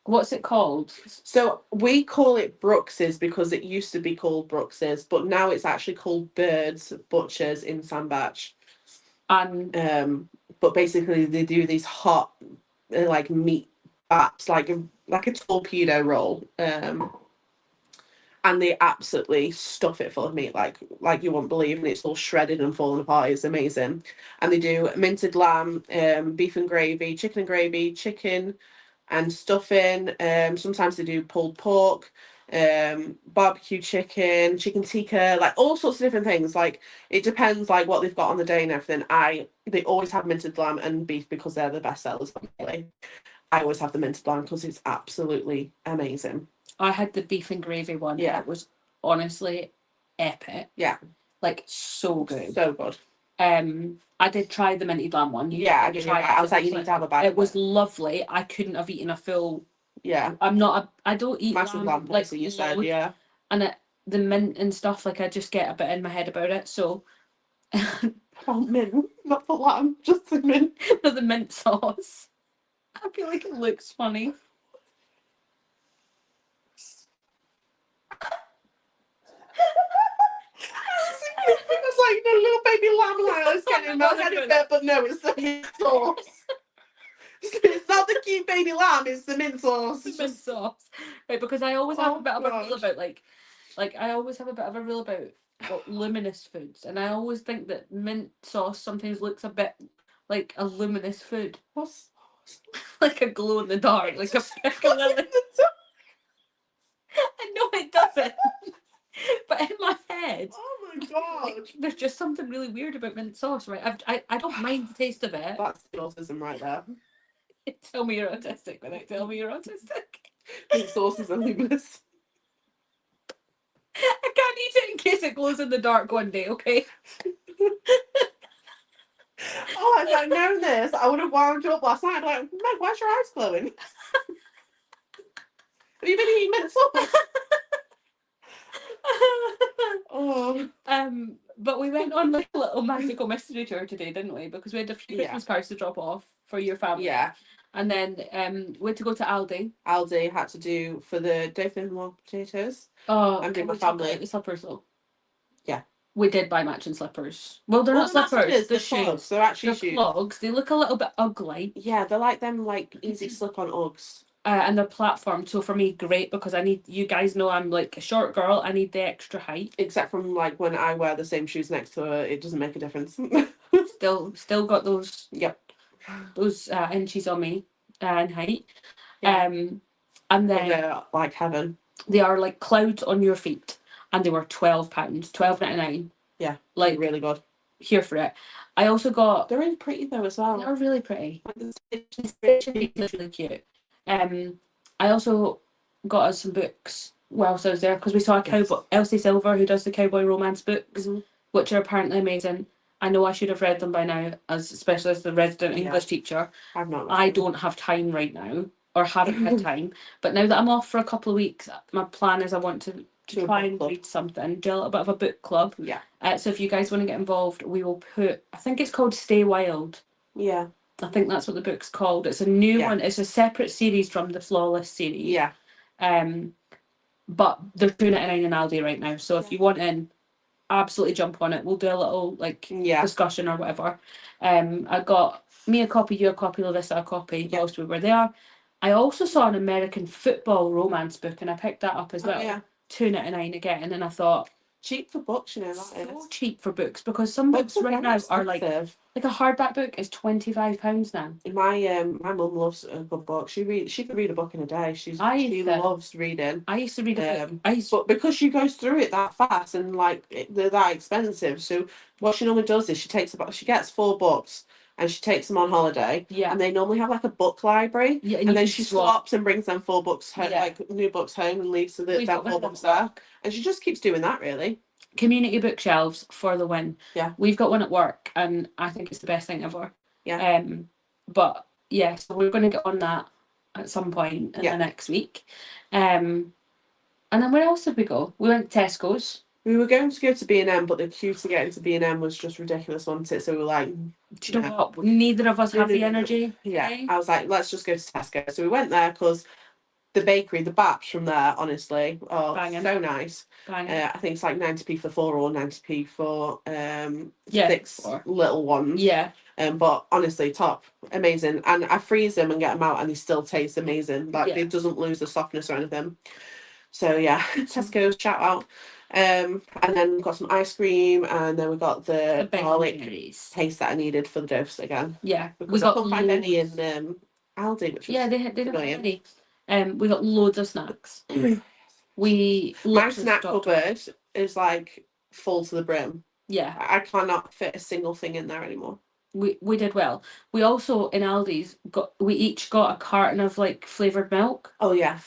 What's it called? So we call it Brooks's because it used to be called Brooks's, but now it's actually called Bird's Butchers in Sandbach. And but basically they do these hot like meat baps, like a torpedo roll. And they absolutely stuff it full of meat, like you won't believe, and it's all shredded and falling apart. It's amazing. And they do minted lamb, beef and gravy, chicken and stuffing. Sometimes they do pulled pork, barbecue chicken tikka, like all sorts of different things. Like, it depends like what they've got on the day and everything. They always have minted lamb and beef because they're the best sellers. Really. I always have the minted lamb because it's absolutely amazing. I had the beef and gravy one. Yeah. It was honestly epic. Yeah. Like, so good. So good. I did try the minted lamb one. I was like, you need to have a bite. It was lovely. I couldn't have eaten a full. Yeah. I don't eat massive lamb like you said. Yeah. And the mint and stuff, like, I just get a bit in my head about it. So. Mint, not the lamb, just the mint. No, the mint sauce. I feel like it looks funny. It was like the little baby lamb like I was getting my head in bed, but no, it's the mint sauce. It's not the cute baby lamb, it's the mint sauce. The mint sauce. Right, because I always have a bit of a rule about like I always have a bit of a rule about luminous foods, and I always think that mint sauce sometimes looks a bit like a luminous food. What's like a glow in the dark, like a pickle lily. I know it doesn't. But in my head, oh my god, like, there's just something really weird about mint sauce, right? I don't mind the taste of it. That's the autism right there. Tell me you're autistic without telling me you're autistic. Mint sauce is luminous. I can't eat it in case it glows in the dark one day, okay? Oh, if I'd known this, I would have wound you up last night. Like, Meg, why's your eyes glowing? Have you been eating mint sauce? Oh. But we went on like a little magical mystery tour today, didn't we? Because we had a few Christmas cards to drop off for your family. Yeah. And then we had to go to Aldi. Aldi had to do for the Dauphinoise potatoes. Oh, and my family. The slippers though. Yeah. We did buy matching slippers. Well, they're not slippers. They're shoes. Clogs. They're actually shoes. Clogs. They look a little bit ugly. Yeah, they're like them like easy slip-on Uggs. And they're platformed, so for me, great, because I need, you guys know I'm like a short girl, I need the extra height. Except from like when I wear the same shoes next to her, it doesn't make a difference. still got those. Yep. Those inches on me in height. Yeah. And then they're like heaven. They are like clouds on your feet, and they were £12, £12.99. Yeah, like really good. Here for it. I also got. They're really pretty though as well. They're really pretty. It's really cute. I also got us some books whilst I was there, because we saw a cowboy, Elsie Silver, who does the cowboy romance books, which are apparently amazing. I know I should have read them by now, especially as the resident English teacher. I don't have time right now, or haven't had time. But now that I'm off for a couple of weeks, my plan is I want to try and read something, do a little bit of a book club. Yeah. So if you guys want to get involved, we will put, I think it's called Stay Wild. Yeah. I think that's what the book's called. It's a new one. It's a separate series from the Flawless series. Yeah. But they're £2.99 in Aldi right now. So if you want in, absolutely jump on it. We'll do a little discussion or whatever. I got me a copy, you a copy, Larissa a copy whilst we were there. I also saw an American football romance book, and I picked that up as well. Yeah. $2.99 again, and I thought, cheap for books, you know, that so is. cheap for books, because some books right now are like a hardback book is £25 now. My mum loves a good book. She could read a book in a day. She loves reading. I used to read a book. But because she goes through it that fast and like they're that expensive, so what she normally does is she gets 4 books and she takes them on holiday. Yeah. And they normally have like a book library. Yeah. And then she swaps and brings them 4 books home, like new books home, and leaves them 4 books there. And she just keeps doing that, really. Community bookshelves for the win. Yeah. We've got one at work, and I think it's the best thing ever. Yeah. But yeah, so we're going to get on that at some point in the next week. And then where else did we go? We went to Tesco's. We were going to go to B&M, but the queue to get into B&M was just ridiculous, wasn't it? So we were like, do you know what? Neither of us have the energy. Yeah. I was like, let's just go to Tesco. So we went there because the bakery, the baps from there, honestly, are so nice. I think it's like 90p for 4 or 90p for 6 little ones. Yeah. But honestly, top, amazing. And I freeze them and get them out, and they still taste amazing. Like it doesn't lose the softness or anything. So yeah, Tesco's, shout out. And then we got some ice cream, and then we got the garlic paste that I needed for the dose again. Yeah, because I couldn't find any in Aldi, which was they didn't have any. We got loads of snacks. My snack cupboard is like full to the brim. Yeah, I cannot fit a single thing in there anymore. We did well. We also in Aldi's we each got a carton of like flavoured milk. Oh yeah.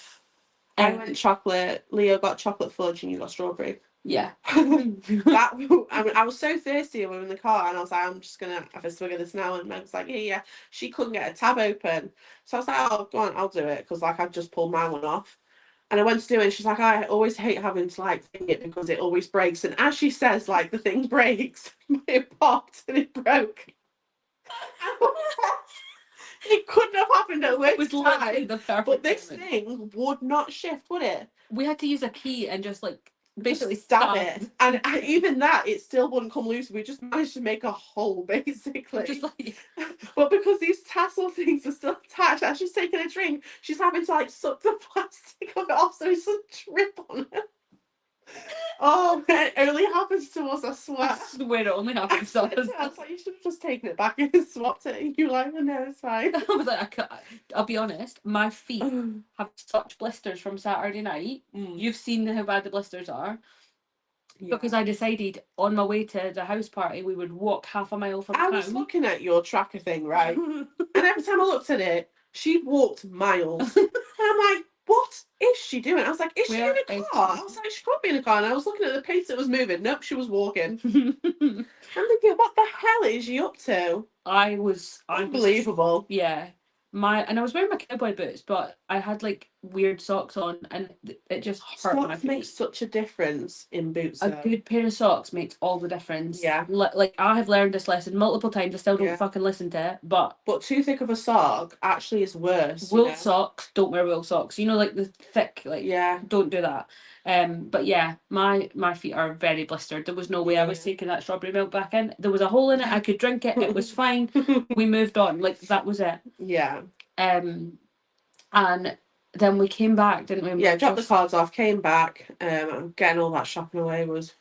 I went chocolate. Leo got chocolate fudge, and you got strawberry. Yeah. I was so thirsty when we were in the car, and I was like, I'm just gonna have a swig of this now. And Meg was like, yeah. She couldn't get a tab open, so I was like, oh, go on, I'll do it, because like I've just pulled my one off. And I went to do it, and she's like, I always hate having to like thing it because it always breaks. And as she says, like the thing breaks, it popped and it broke. It couldn't have happened at work. It was literally the perfect. But this thing would not shift, would it? We had to use a key and just like basically stab it, and even that, it still wouldn't come loose. We just managed to make a hole, basically. Just like, but because these tassel things are still attached, as she's taking a drink, she's having to like suck the plastic of it off so it doesn't drip on it. Oh, it only happens to us, I swear. I swear it only happens to us. I was like, you should have just taken it back and swapped it. And you're like, oh, no, it's fine. I was like, I'll be honest, my feet have such blisters from Saturday night. You've seen how bad the blisters are. Yeah. Because I decided on my way to the house party, we would walk half a mile from town. I was looking at your tracker thing, right? And every time I looked at it, she'd walked miles. And I'm like, what is she doing? I was like, is she in a car? I was like, she can't be in a car. And I was looking at the pace that was moving. Nope, she was walking. I'm thinking, what the hell is she up to? I was unbelievable. Yeah. And I was wearing my cowboy boots, but I had like weird socks on, and it just hurt my feet. Socks make such a difference in boots. A good pair of socks makes all the difference. Yeah. Like I have learned this lesson multiple times. I still don't fucking listen to it, but too thick of a sock actually is worse. Wool socks, don't wear wool socks. You know, like the thick, like don't do that. But yeah, my feet are very blistered. There was no way I was taking that strawberry milk back in. There was a hole in it. I could drink it. It was fine. We moved on. Like that was it. Yeah. And then we came back, didn't we? Yeah, dropped the cards off, came back. Getting all that shopping away was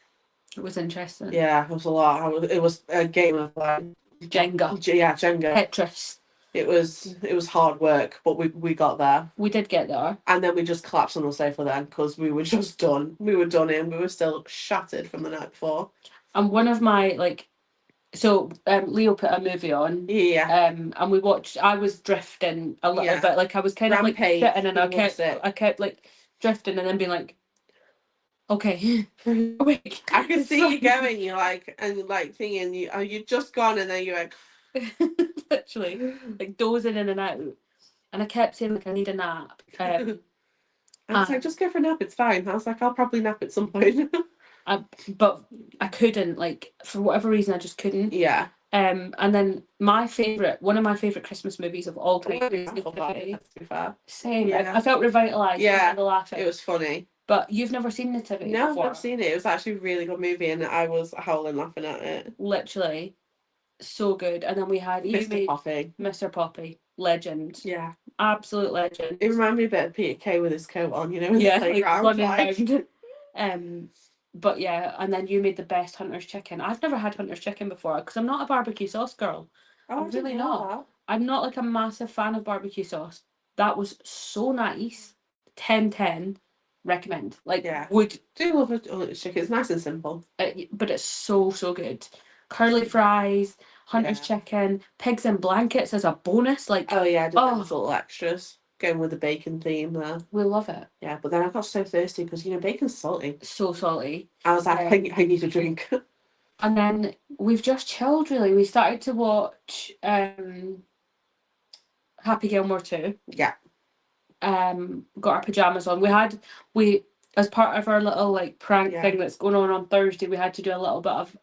interesting. Yeah, it was a lot. It was a game of like Jenga. Yeah, Jenga. Tetris. It was hard work, but we got there. We did get there. And then we just collapsed on the sofa then because we were just done. We were done in. We were still shattered from the night before. And one of my Leo put a movie on. Yeah. And we watched. I was drifting a little bit. Like I was kind of like sitting, and I kept like drifting, and then being like, okay, awake. I could see you going. You're like, and like thinking, you've just gone, and then you're like. Literally like dozing in and out, and I kept saying like I need a nap. I was like, just go for a nap, it's fine. I was like, I'll probably nap at some point. But I couldn't, like for whatever reason I just couldn't. Yeah. And then one of my favourite Christmas movies of all time Same. Yeah. I felt revitalised. Yeah, laughing. It was funny. But you've never seen Nativity? No, before? I've never seen it. It was actually a really good movie, and I was howling laughing at it. Literally. So good. And then we had Mr. Poppy, legend. Yeah. Absolute legend. It reminded me a bit of Peter Kay with his coat on, in the Yeah, playground. running around. But yeah, and then you made the best Hunter's chicken. I've never had Hunter's chicken before because I'm not a barbecue sauce girl. Oh, I'm really not. I'm not like a massive fan of barbecue sauce. That was so nice. 10/10. Recommend. Like, would do love Hunter's chicken. It's nice and simple. But it's so good. Curly fries, Hunter's chicken, pigs in blankets as a bonus. Like, oh yeah, I did those little extras. Going with the bacon theme there. We love it. Yeah, but then I got so thirsty because bacon's salty. So salty. I was like, I need a drink. And then we've just chilled really. We started to watch Happy Gilmore 2. Yeah. Got our pajamas on. We as part of our little like prank thing that's going on Thursday, we had to do a little bit of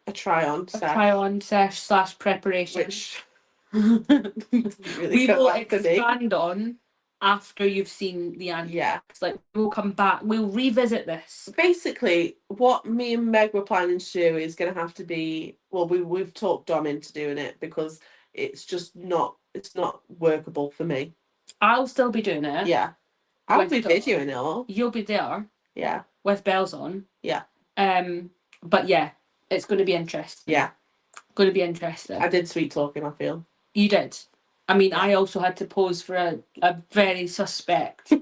a try-on sesh / preparation. Which really we will expand on after you've seen the end. Yeah. Like, we'll come back, we'll revisit this. Basically, what me and Meg were planning to do is going to have to be, well, we've talked Dom into doing it because it's just not workable for me. I'll still be doing it. Yeah. I'll be videoing it all. You'll be there. Yeah. With bells on. Yeah. But yeah, it's going to be interesting. Yeah. Going to be interesting. I did sweet talking, I feel. You did. I mean, I also had to pose for a very suspect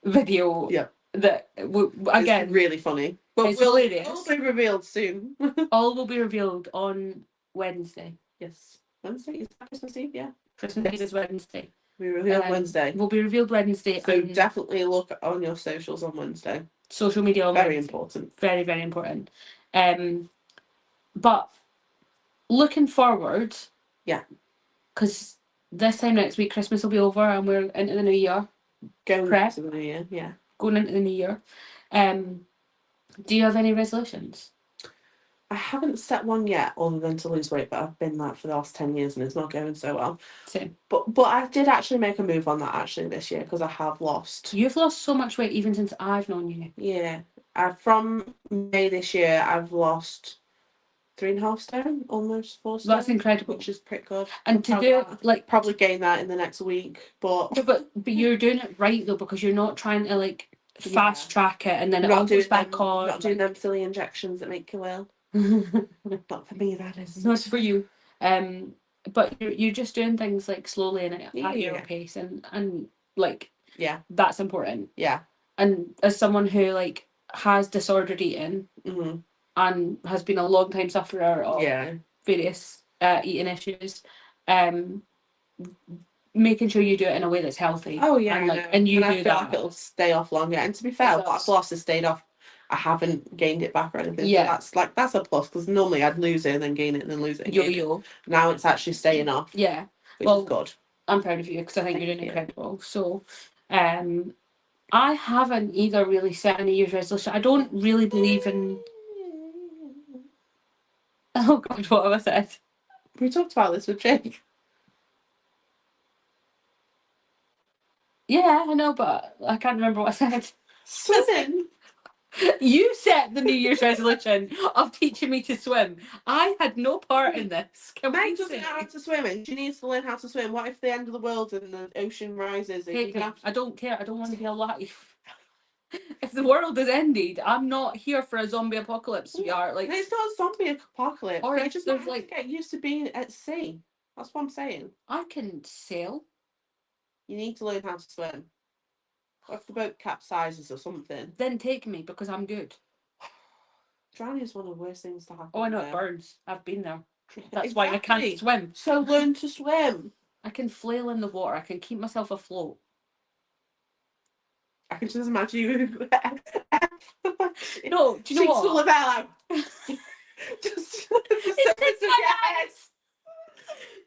video. Yeah. That again, it's really funny. But it's hilarious. It'll be revealed soon. All will be revealed on Wednesday. Yes. Wednesday? Is that Christmas Eve? Yeah. Christmas Eve is Wednesday. We revealed Wednesday. Will be revealed Wednesday. So definitely look on your socials on Wednesday. Social media on Very Wednesday. Important. Very, very important. But looking forward. Yeah. Because this time next week, Christmas will be over and we're into the new year. Going into the new year, yeah. Going into the new year. Do you have any resolutions? I haven't set one yet, other than to lose weight, but I've been that for the last 10 years and it's not going so well. Same. But I did actually make a move on that this year because I have lost. You've lost so much weight even since I've known you. Yeah. From May this year, I've lost 3.5 stone, almost 4 stone. That's incredible. Which is pretty good. And to do it, like... Probably gain that in the next week, but... But you're doing it right, though, because you're not trying to, like, fast track it and then it all goes back on. Not doing them silly injections that make you ill. Not for me, that is. Not for you. But you're just doing things, like, slowly and at your pace and, like... Yeah. That's important. Yeah. And as someone who, like, has disordered eating... Mm-hmm. And has been a long time sufferer of various eating issues, making sure you do it in a way that's healthy. Oh yeah, and you do I feel that. Like it'll stay off longer. And to be fair, what I've lost has stayed off. I haven't gained it back or anything. Yeah, so that's a plus because normally I'd lose it and then gain it and then lose it. Yo. Now it's actually staying off. Yeah, which is good. I'm proud of you because I think you're doing incredible. So, I haven't either really set any New Year's resolution. I don't really believe in. Oh God, what have I said? We talked about this with Jake. Yeah, I know, but I can't remember what I said. Swimming. You set the New Year's resolution of teaching me to swim. I had no part in this. Meg doesn't know how to swim and she needs to learn how to swim. What if the end of the world and the ocean rises? I don't care. I don't want to be alive. If the world has ended, I'm not here for a zombie apocalypse, sweetheart. Like, it's not a zombie apocalypse. Or you just have to get used to being at sea. That's what I'm saying. I can sail. You need to learn how to swim. What if the boat capsizes or something? Then take me because I'm good. Drowning is one of the worst things to happen. Oh, I know, it burns. I've been there. That's why I can't swim. So learn to swim. I can flail in the water. I can keep myself afloat. I can just imagine you. No, do you know what? Just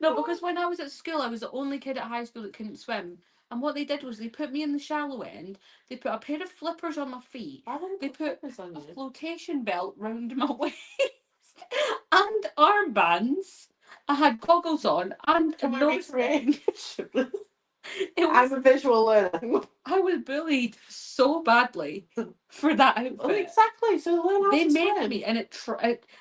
No, because when I was at school, I was the only kid at high school that couldn't swim. And what they did was they put me in the shallow end. They put a pair of flippers on my feet. They put a flotation belt round my waist and armbands. I had goggles on and a nose ring. I'm a visual learner. I was bullied so badly for that outfit. Oh, exactly. So learn how They to made swim. me, and it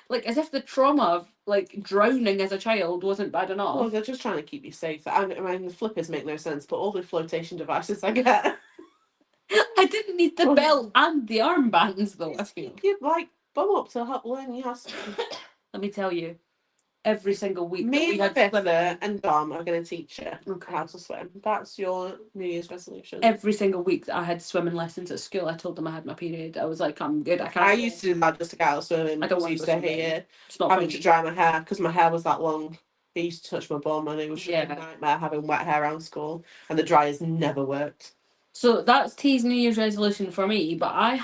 like as if the trauma of like drowning as a child wasn't bad enough. Well, they're just trying to keep you safe. I mean, the flippers make no sense, but all the flotation devices I get. I didn't need the belt and the armbands though. I feel. Keep your like bum up to help learn you how to swim. Let me tell you, every single week Me that we and had Vista and Dom are going to teach you Okay. how to swim. That's your New Year's resolution. Every single week that I had swimming lessons at school, I told them I had my period. I was like, I'm good. I can't. I used to do that just to get out of swimming. I don't because I want used to to go swimming. hate it. It's not Having for to me. dry my hair because my hair was that long. It used to touch my bum, and it was just Yeah. a nightmare having wet hair around school, and the dryers never worked. So that's T's New Year's resolution for me, but I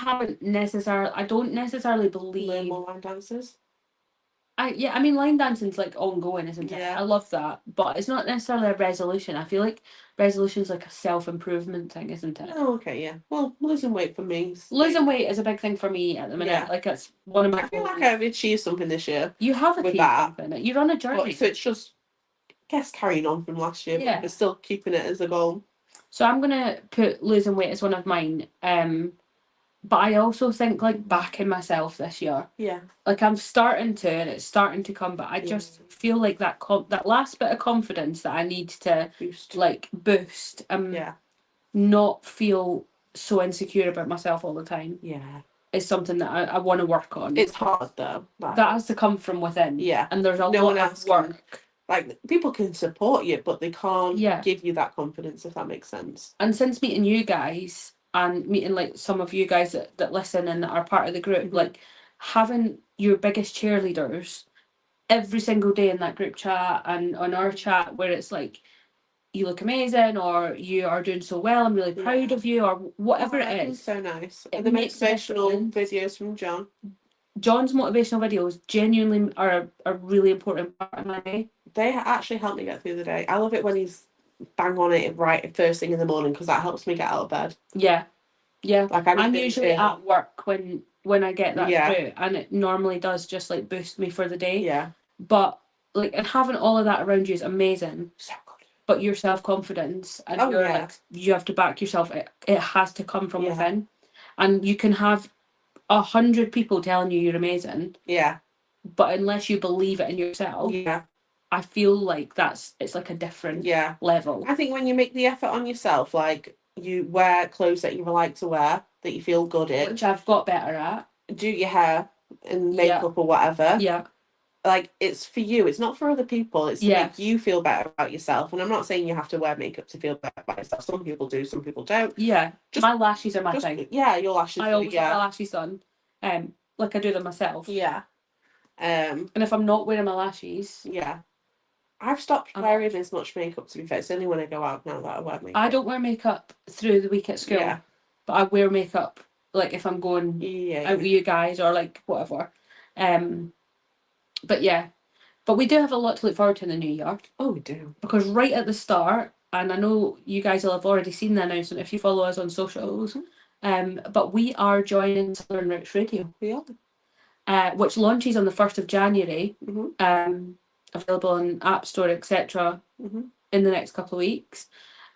don't necessarily believe. Learn more line dances. I mean line dancing's like ongoing, isn't it? Yeah. I love that, but it's not necessarily a resolution. I feel like resolution's like a self-improvement thing, isn't it? Oh, okay, yeah. Well, losing weight for me. Losing weight is a big thing for me at the minute. Yeah. Like it's one of my I feel like goals. I've achieved something this year. You have with achieved that. something. You're on a journey. But, so it's just, I guess, carrying on from last year, Yeah. but still keeping it as a goal. So I'm gonna put losing weight as one of mine. But I also think like backing myself this year. Yeah. Like I'm starting to, and it's starting to come, but I just feel like that that last bit of confidence that I need to Boost. like boost. Yeah. Not feel so insecure about myself all the time. Yeah. Is something that I want to work on. It's hard though. That has to come from within. Yeah. And there's a No one lot else of work. Like people can support you, but they can't Yeah. give you that confidence, if that makes sense. And since meeting you guys and meeting like some of you guys that listen and that are part of the group, like having your biggest cheerleaders every single day in that group chat and on our chat where it's like you look amazing or you are doing so well, I'm really proud of you or whatever it is. So nice. It The makes a motivational difference. videos from John. John's motivational videos genuinely are a really important part of my day. They actually help me get through the day. I love it when he's bang on it right first thing in the morning because that helps me get out of bed. Yeah. Like I'm usually into at work when I get that Yeah. through, and it normally does just like boost me for the day. Yeah. But like, and having all of that around you is amazing. So good. But your self-confidence and Oh, your yeah. like you have to back yourself. It has to come from Yeah. within, and you can have 100 people telling you you're amazing, Yeah. but unless you believe it in yourself, Yeah. I feel like it's like a different Yeah. level. I think when you make the effort on yourself, like you wear clothes that you like to wear, that you feel good in, Which I've got better at. do your hair and Yeah. makeup or whatever. Yeah. Like it's for you, it's not for other people, it's to Yeah. make you feel better about yourself. And I'm not saying you have to wear makeup to feel better about yourself. Some people do, some people don't. Yeah. Just- my lashes are my thing. Yeah, your lashes. I always have my yeah. lashes done. Like I do them myself. Yeah. And if I'm not wearing my lashes, Yeah. I've stopped wearing as much makeup, to be fair. It's only when I go out now that I wear makeup. I don't wear makeup through the week at school. Yeah. But I wear makeup like if I'm going out with you guys or like whatever. But yeah. But we do have a lot to look forward to in the new year. Oh, we do. Because right at the start, and I know you guys will have already seen the announcement if you follow us on socials, but we are joining Southern Roots Radio. We are. Which launches on the 1st of January. Mm-hmm. Available on App Store, etc. Mm-hmm. in the next couple of weeks.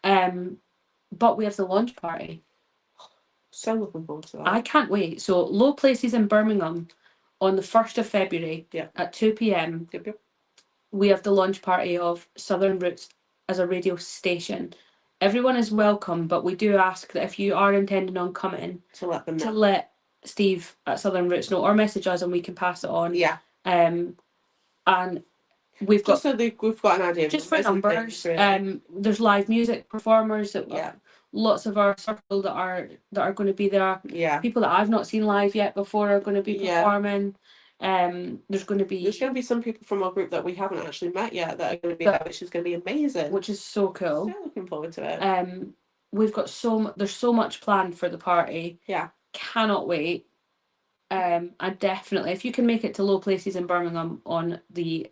But we have the launch party. So looking forward to that. I can't wait. So Low Places in Birmingham on the 1st of February at 2 p.m. Yep. We have the launch party of Southern Roots as a radio station. Everyone is welcome, but we do ask that if you are intending on coming, to let them know. to let Steve at Southern Roots know or message us and we can pass it on. Yeah. And we've got we've got an idea. Just for numbers. There's live music performers lots of our circle that are going to be there. Yeah. People that I've not seen live yet before are going to be performing. There's going to be some people from our group that we haven't actually met yet that are going to be there, which is going to be amazing. Which is so cool. So looking forward to it. We've got there's so much planned for the party. Yeah. Cannot wait. And definitely, if you can make it to Low Places in Birmingham on the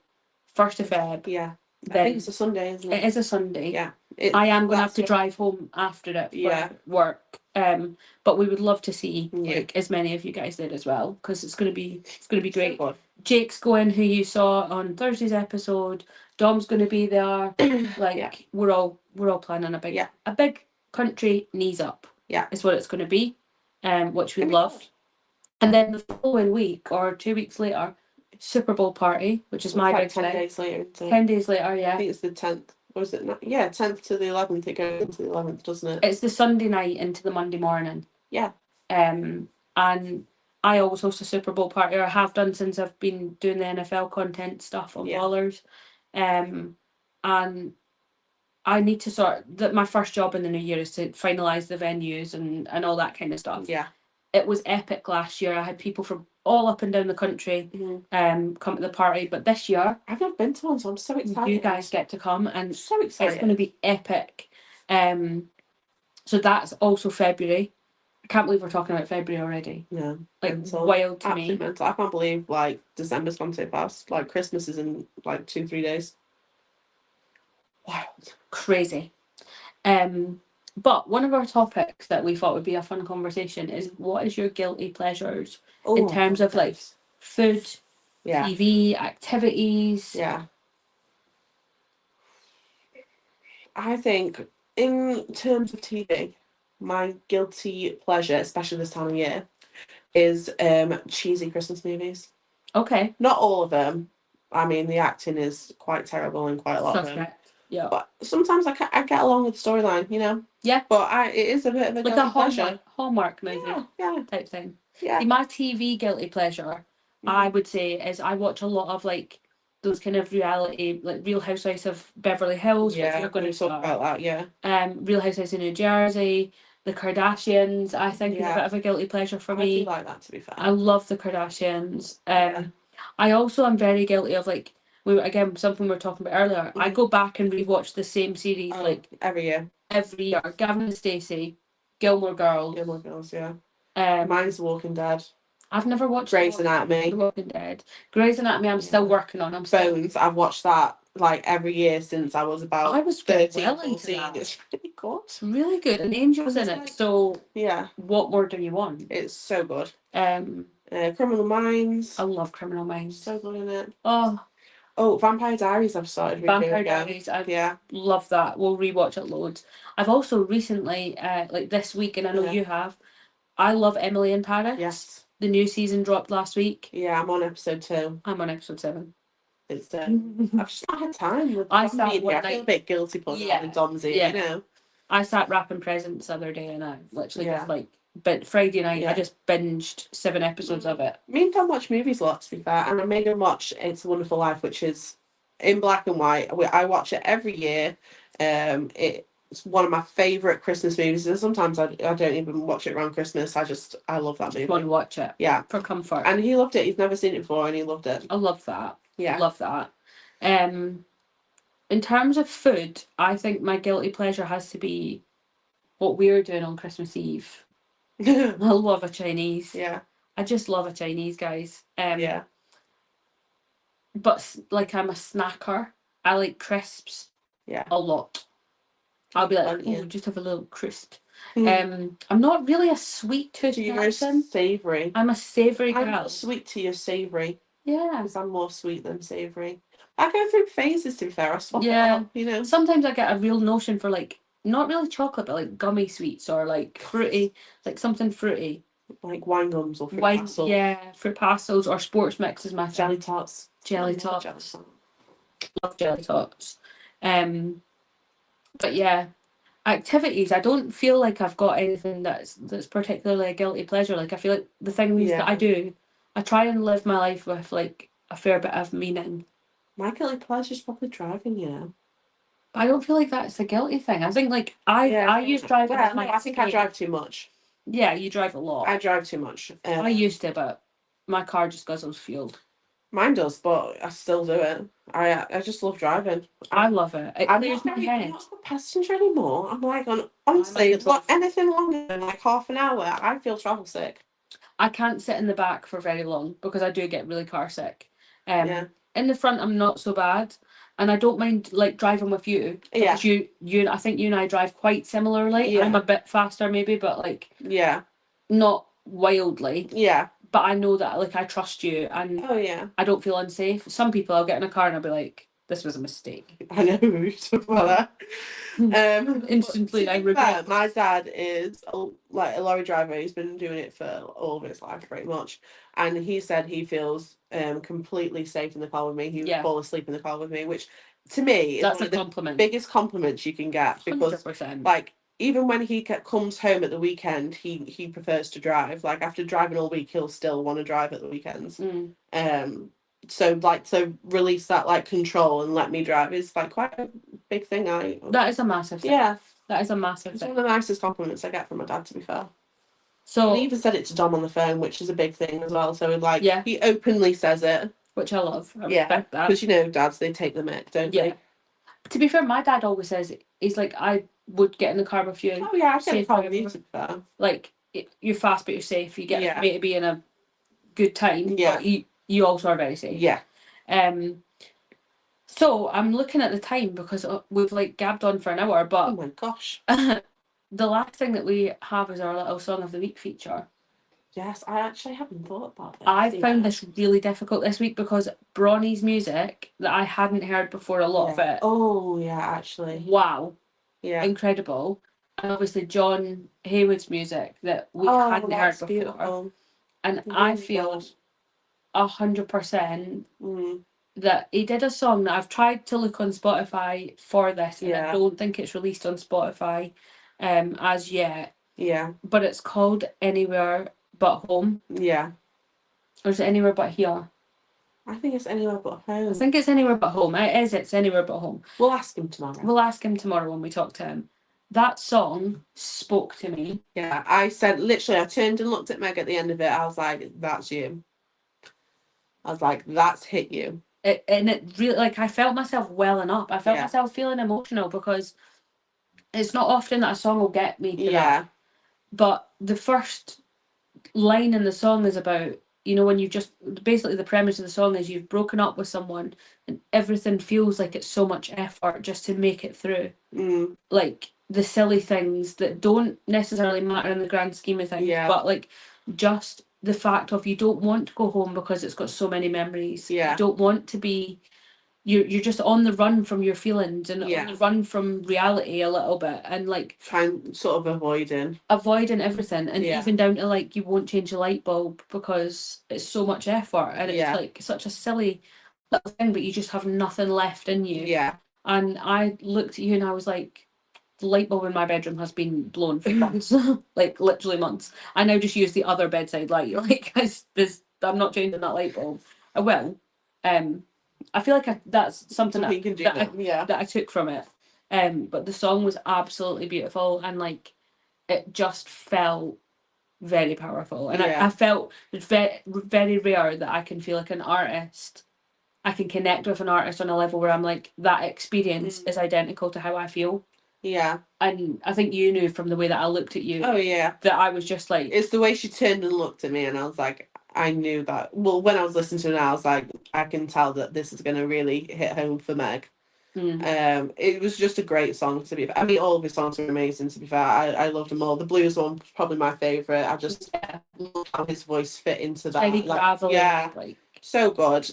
1st of Feb. Yeah. Then I think it's a Sunday, isn't it? It is a Sunday. Yeah. I am going to have to drive home after it for work. But we would love to see like as many of you guys there as well because it's going to be great. So Jake's going, who you saw on Thursday's episode. Dom's going to be there. We're all planning a big country knees up. Yeah. is what it's going to be, which we Can we love. hold? And then the following week or 2 weeks later, Super Bowl party, which is my big 10 thing. days later. 10 days later, I yeah. think it's the 10th. Or is it not? Yeah, 10th to the 11th. It goes into the 11th, doesn't it? It's the Sunday night into the Monday morning. Yeah. And I always host a Super Bowl party, or I have done since I've been doing the NFL content stuff on Ballers. And I need to my first job in the new year is to finalise the venues and all that kind of stuff. Yeah. It was epic last year. I had people from all up and down the country come to the party. But this year, I've never been to one, so I'm so excited. You guys get to come, and so excited. It's going to be epic. So that's also February. I can't believe we're talking about February already. No, like wild to me. Mental. I can't believe like December's gone so fast. Like Christmas is in like 2-3 days. Wild, crazy. But one of our topics that we thought would be a fun conversation is what is your guilty pleasures in terms of like food, TV, activities. Yeah. I think in terms of TV, my guilty pleasure, especially this time of year, is cheesy Christmas movies. Okay. Not all of them. I mean, the acting is quite terrible in quite a lot of them. Yeah. But sometimes I get along with the storyline, you know? Yeah. But it is a bit of a guilty pleasure. Hallmark movie type thing. Yeah. See, my TV guilty pleasure, I would say, is I watch a lot of like those kind of reality, like Real Housewives of Beverly Hills. Yeah, we're going to talk about that, yeah. Real Housewives of New Jersey, the Kardashians, I think is a bit of a guilty pleasure for me. I do like that, to be fair. I love the Kardashians. I also am very guilty of like, something we were talking about earlier. I go back and rewatch the same series like every year. Gavin and Stacey, Gilmore Girls. Gilmore Girls, yeah. Mine's Walking Dead. I've never watched Grey's Anatomy. The Walking Dead. Grey's Anatomy, I'm still working on. Bones. I've watched that like every year since I was about. I was 13, well 14. It's really good. It's really good. And Angel's in it. So yeah. What more do you want? It's so good. Criminal Minds. I love Criminal Minds. So good in it. Oh, Vampire Diaries I've started reading. Vampire Diaries, I love that. We'll rewatch it loads. I've also recently, like this week, and I know you have, I love Emily in Paris. Yes. The new season dropped last week. Yeah, I'm on episode 2. I'm on episode 7. It's I've just not had time. I feel a bit guilty for having Domsy, you know. I sat wrapping presents the other day and I literally just like, but Friday night I just binged 7 episodes of it. Me and Tom watch movies a lot, to be fair, and I made him watch It's a Wonderful Life, which is in black and white. I watch it every year. It's one of my favourite Christmas movies, and sometimes I don't even watch it around Christmas. I love that movie. Just want to watch it. Yeah. For comfort. And he loved it. He's never seen it before and he loved it. I love that. Yeah. I love that. In terms of food, I think my guilty pleasure has to be what we're doing on Christmas Eve. I love a Chinese. Yeah. I just love a Chinese, guys. Yeah. But like I'm a snacker. I like crisps. Yeah. A lot. I'll be like, just have a little crisp. I'm not really a sweet tooth person. Savoury. I'm a savoury girl. I'm not sweet to your savoury. Yeah. Because I'm more sweet than savoury. I go through phases, to be fair. I swap it up, you know. Sometimes I get a real notion for like, not really chocolate, but like gummy sweets or like fruity, like something fruity. Like wine gums or fruit pastels. Yeah, fruit pastels or sports mix is my jelly tots. Jelly tots. Love jelly tots. But yeah, activities. I don't feel like I've got anything that's particularly a guilty pleasure. Like I feel like the things that I do, I try and live my life with like a fair bit of meaning. My guilty pleasure is probably driving, you know. I don't feel like that's a guilty thing. I think like I use driving as my I think I drive too much. Yeah, you drive a lot. I drive too much. I used to, but my car just guzzles fuel. Mine does, but I still do it. I just love driving. I love it. I'm not a passenger anymore. I'm like, honestly, anything longer than like half an hour, I feel travel sick. I can't sit in the back for very long because I do get really car sick. In the front, I'm not so bad, and I don't mind like driving with you. Because you, I think you and I drive quite similarly. Yeah. I'm a bit faster maybe, but like not wildly. Yeah. But I know that like I trust you and I don't feel unsafe. Some people I'll get in a car and I'll be like, this was a mistake. I know we were talking about that. Instantly, I regret. My dad is like a lorry driver. He's been doing it for all of his life, pretty much. And he said he feels completely safe in the car with me. He would fall asleep in the car with me, which to me is That's one a of the compliment. biggest compliments you can get, because 100%. like even when he comes home at the weekend, he prefers to drive. Like after driving all week, he'll still want to drive at the weekends. So like to release that like control and let me drive is like quite a big thing. That is a massive thing. Yeah, that is a massive it's thing. one of the nicest compliments I get from my dad, to be fair. So he even said it to Dom on the phone, which is a big thing as well. So like, he openly says it, which I love. I respect that, because you know dads, they take the mick, don't they? To be fair, my dad always says, he's like, I would get in the car with you. Oh yeah, I get in the car with you, to be fair. Like you're fast but you're safe. You get me to be in a good time. But you also are very safe. Yeah. So I'm looking at the time because we've like gabbed on for an hour, but oh my gosh. The last thing that we have is our little song of the week feature. Yes, I actually haven't thought about this. I found this really difficult this week because Bronnie's music that I hadn't heard before, a lot of it. Oh yeah, actually. Wow. Yeah. Incredible. And obviously John Haywood's music that we hadn't heard before. Beautiful. And I feel 100% that he did a song that I've tried to look on Spotify for this, and I don't think it's released on Spotify as yet. Yeah. But it's called Anywhere But Home. Yeah. Or is it Anywhere But Here? I think it's Anywhere But Home. I think it's Anywhere But Home. It's Anywhere But Home. We'll ask him tomorrow. We'll ask him tomorrow when we talk to him. That song spoke to me. Yeah, I said, literally, I turned and looked at Meg at the end of it. I was like, that's you. I was like, that's hit you. It really, like, I felt myself welling up. I felt myself feeling emotional because it's not often that a song will get me to that. But the first line in the song is about, you know, when you've just, basically the premise of the song is you've broken up with someone and everything feels like it's so much effort just to make it through. Like the silly things that don't necessarily matter in the grand scheme of things, but like just the fact of you don't want to go home because it's got so many memories. You don't want to be, you're just on the run from your feelings and on the run from reality a little bit, and like trying sort of avoiding everything, and even down to like you won't change a light bulb because it's so much effort, and it's like such a silly little thing, but you just have nothing left in you. And I looked at you and I was like, the light bulb in my bedroom has been blown for months. Like literally months. I now just use the other bedside light. Like I'm not changing that light bulb. I will. I feel like that's something that I took from it. But the song was absolutely beautiful, and like it just felt very powerful. And I felt it's very, very rare that I can feel like an artist. I can connect with an artist on a level where I'm like, that experience is identical to how I feel. Yeah. And I think you knew from the way that I looked at you. Oh yeah. That I was just like, it's the way she turned and looked at me, and I was like, I knew that. Well, when I was listening to it, I was like, I can tell that this is going to really hit home for Meg. It was just a great song, to be fair. I mean, all of his songs were amazing, to be fair. I loved them all. The blues one was probably my favourite. I just loved how his voice fit into that. Like, so good.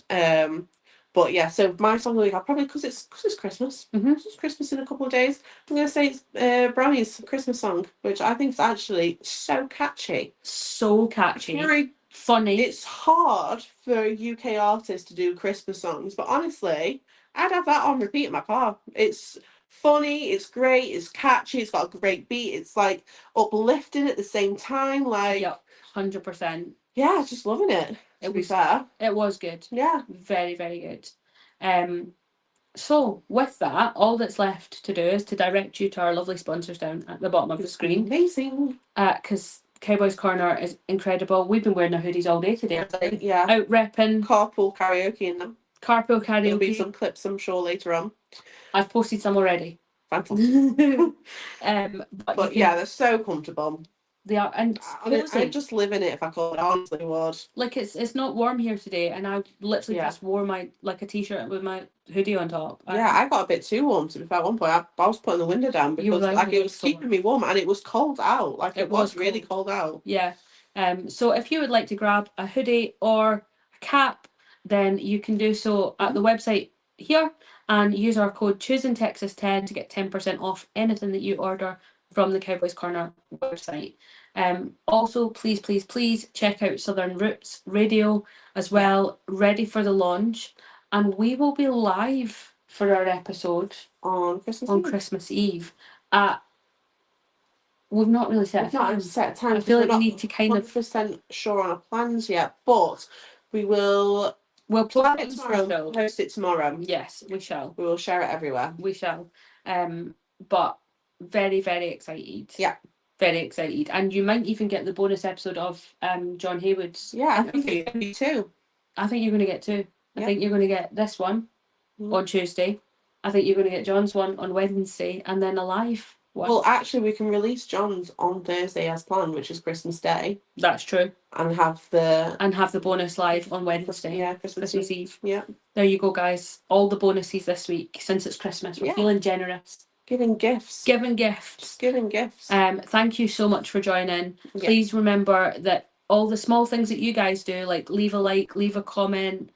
But yeah, so my song of the week, I'll probably, because it's Christmas. It's Christmas in a couple of days. I'm going to say it's Bronnie's Christmas song, which I think is actually so catchy. So catchy. Very funny. It's hard for a UK artist to do Christmas songs, but honestly, I'd have that on repeat in my car. It's funny, it's great, it's catchy, it's got a great beat, it's like uplifting at the same time. Like, 100%. Yeah, just loving it. To be fair, it was good. Yeah, very, very good. So with that, all that's left to do is to direct you to our lovely sponsors down at the bottom of the screen. Amazing. Because Cowboys Corner is incredible. We've been wearing our hoodies all day today. Yeah. Out repping. Carpool karaoke in them. Carpool karaoke. There'll be some clips, I'm sure, later on. I've posted some already. Fantastic. But yeah, they're so comfortable. They are, and I'd just live in it if I could. I honestly would. Like it's not warm here today, and I literally just wore my a t-shirt with my hoodie on top. Yeah, I got a bit too warm, to be fair. At one point, I was putting the window down because it was keeping me warm, and it was cold out. Like it was really cold out. Yeah. So if you would like to grab a hoodie or a cap, then you can do so at the website here. and use our code ChoosinTexas10 to get 10% off anything that you order from the Cowboys Corner website. Also, please check out Southern Roots Radio as well, ready for the launch, and we will be live for our episode on Christmas Eve at. We've not really set We've not set a time. I feel like we need to kind of 100% sure on our plans yet, but we will. We'll plan it tomorrow. Post it tomorrow. Yes, we shall. We will share it everywhere. We shall. But very, very excited. Yeah. Very excited. And you might even get the bonus episode of John Haywood's. Yeah, I think you're going to get two. I think you're going to get two. I think you're going to get this one on Tuesday. I think you're going to get John's one on Wednesday, and then a live one. Well, actually, we can release John's on Thursday as planned, which is Christmas Day. That's true. And have the bonus live on Wednesday. Yeah, Christmas Eve. Yeah. There you go, guys. All the bonuses this week since it's Christmas. We're feeling generous. Giving gifts. Giving gifts. Just giving gifts. Thank you so much for joining. Yeah. Please remember that all the small things that you guys do, like leave a like, leave a comment,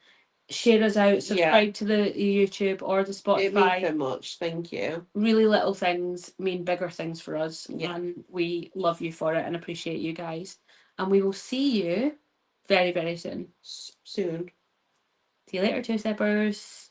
share us out, subscribe to the YouTube or the Spotify. It means so much. Thank you. Really little things mean bigger things for us. Yeah. And we love you for it and appreciate you guys. And we will see you very, very soon. See you later, two steppers.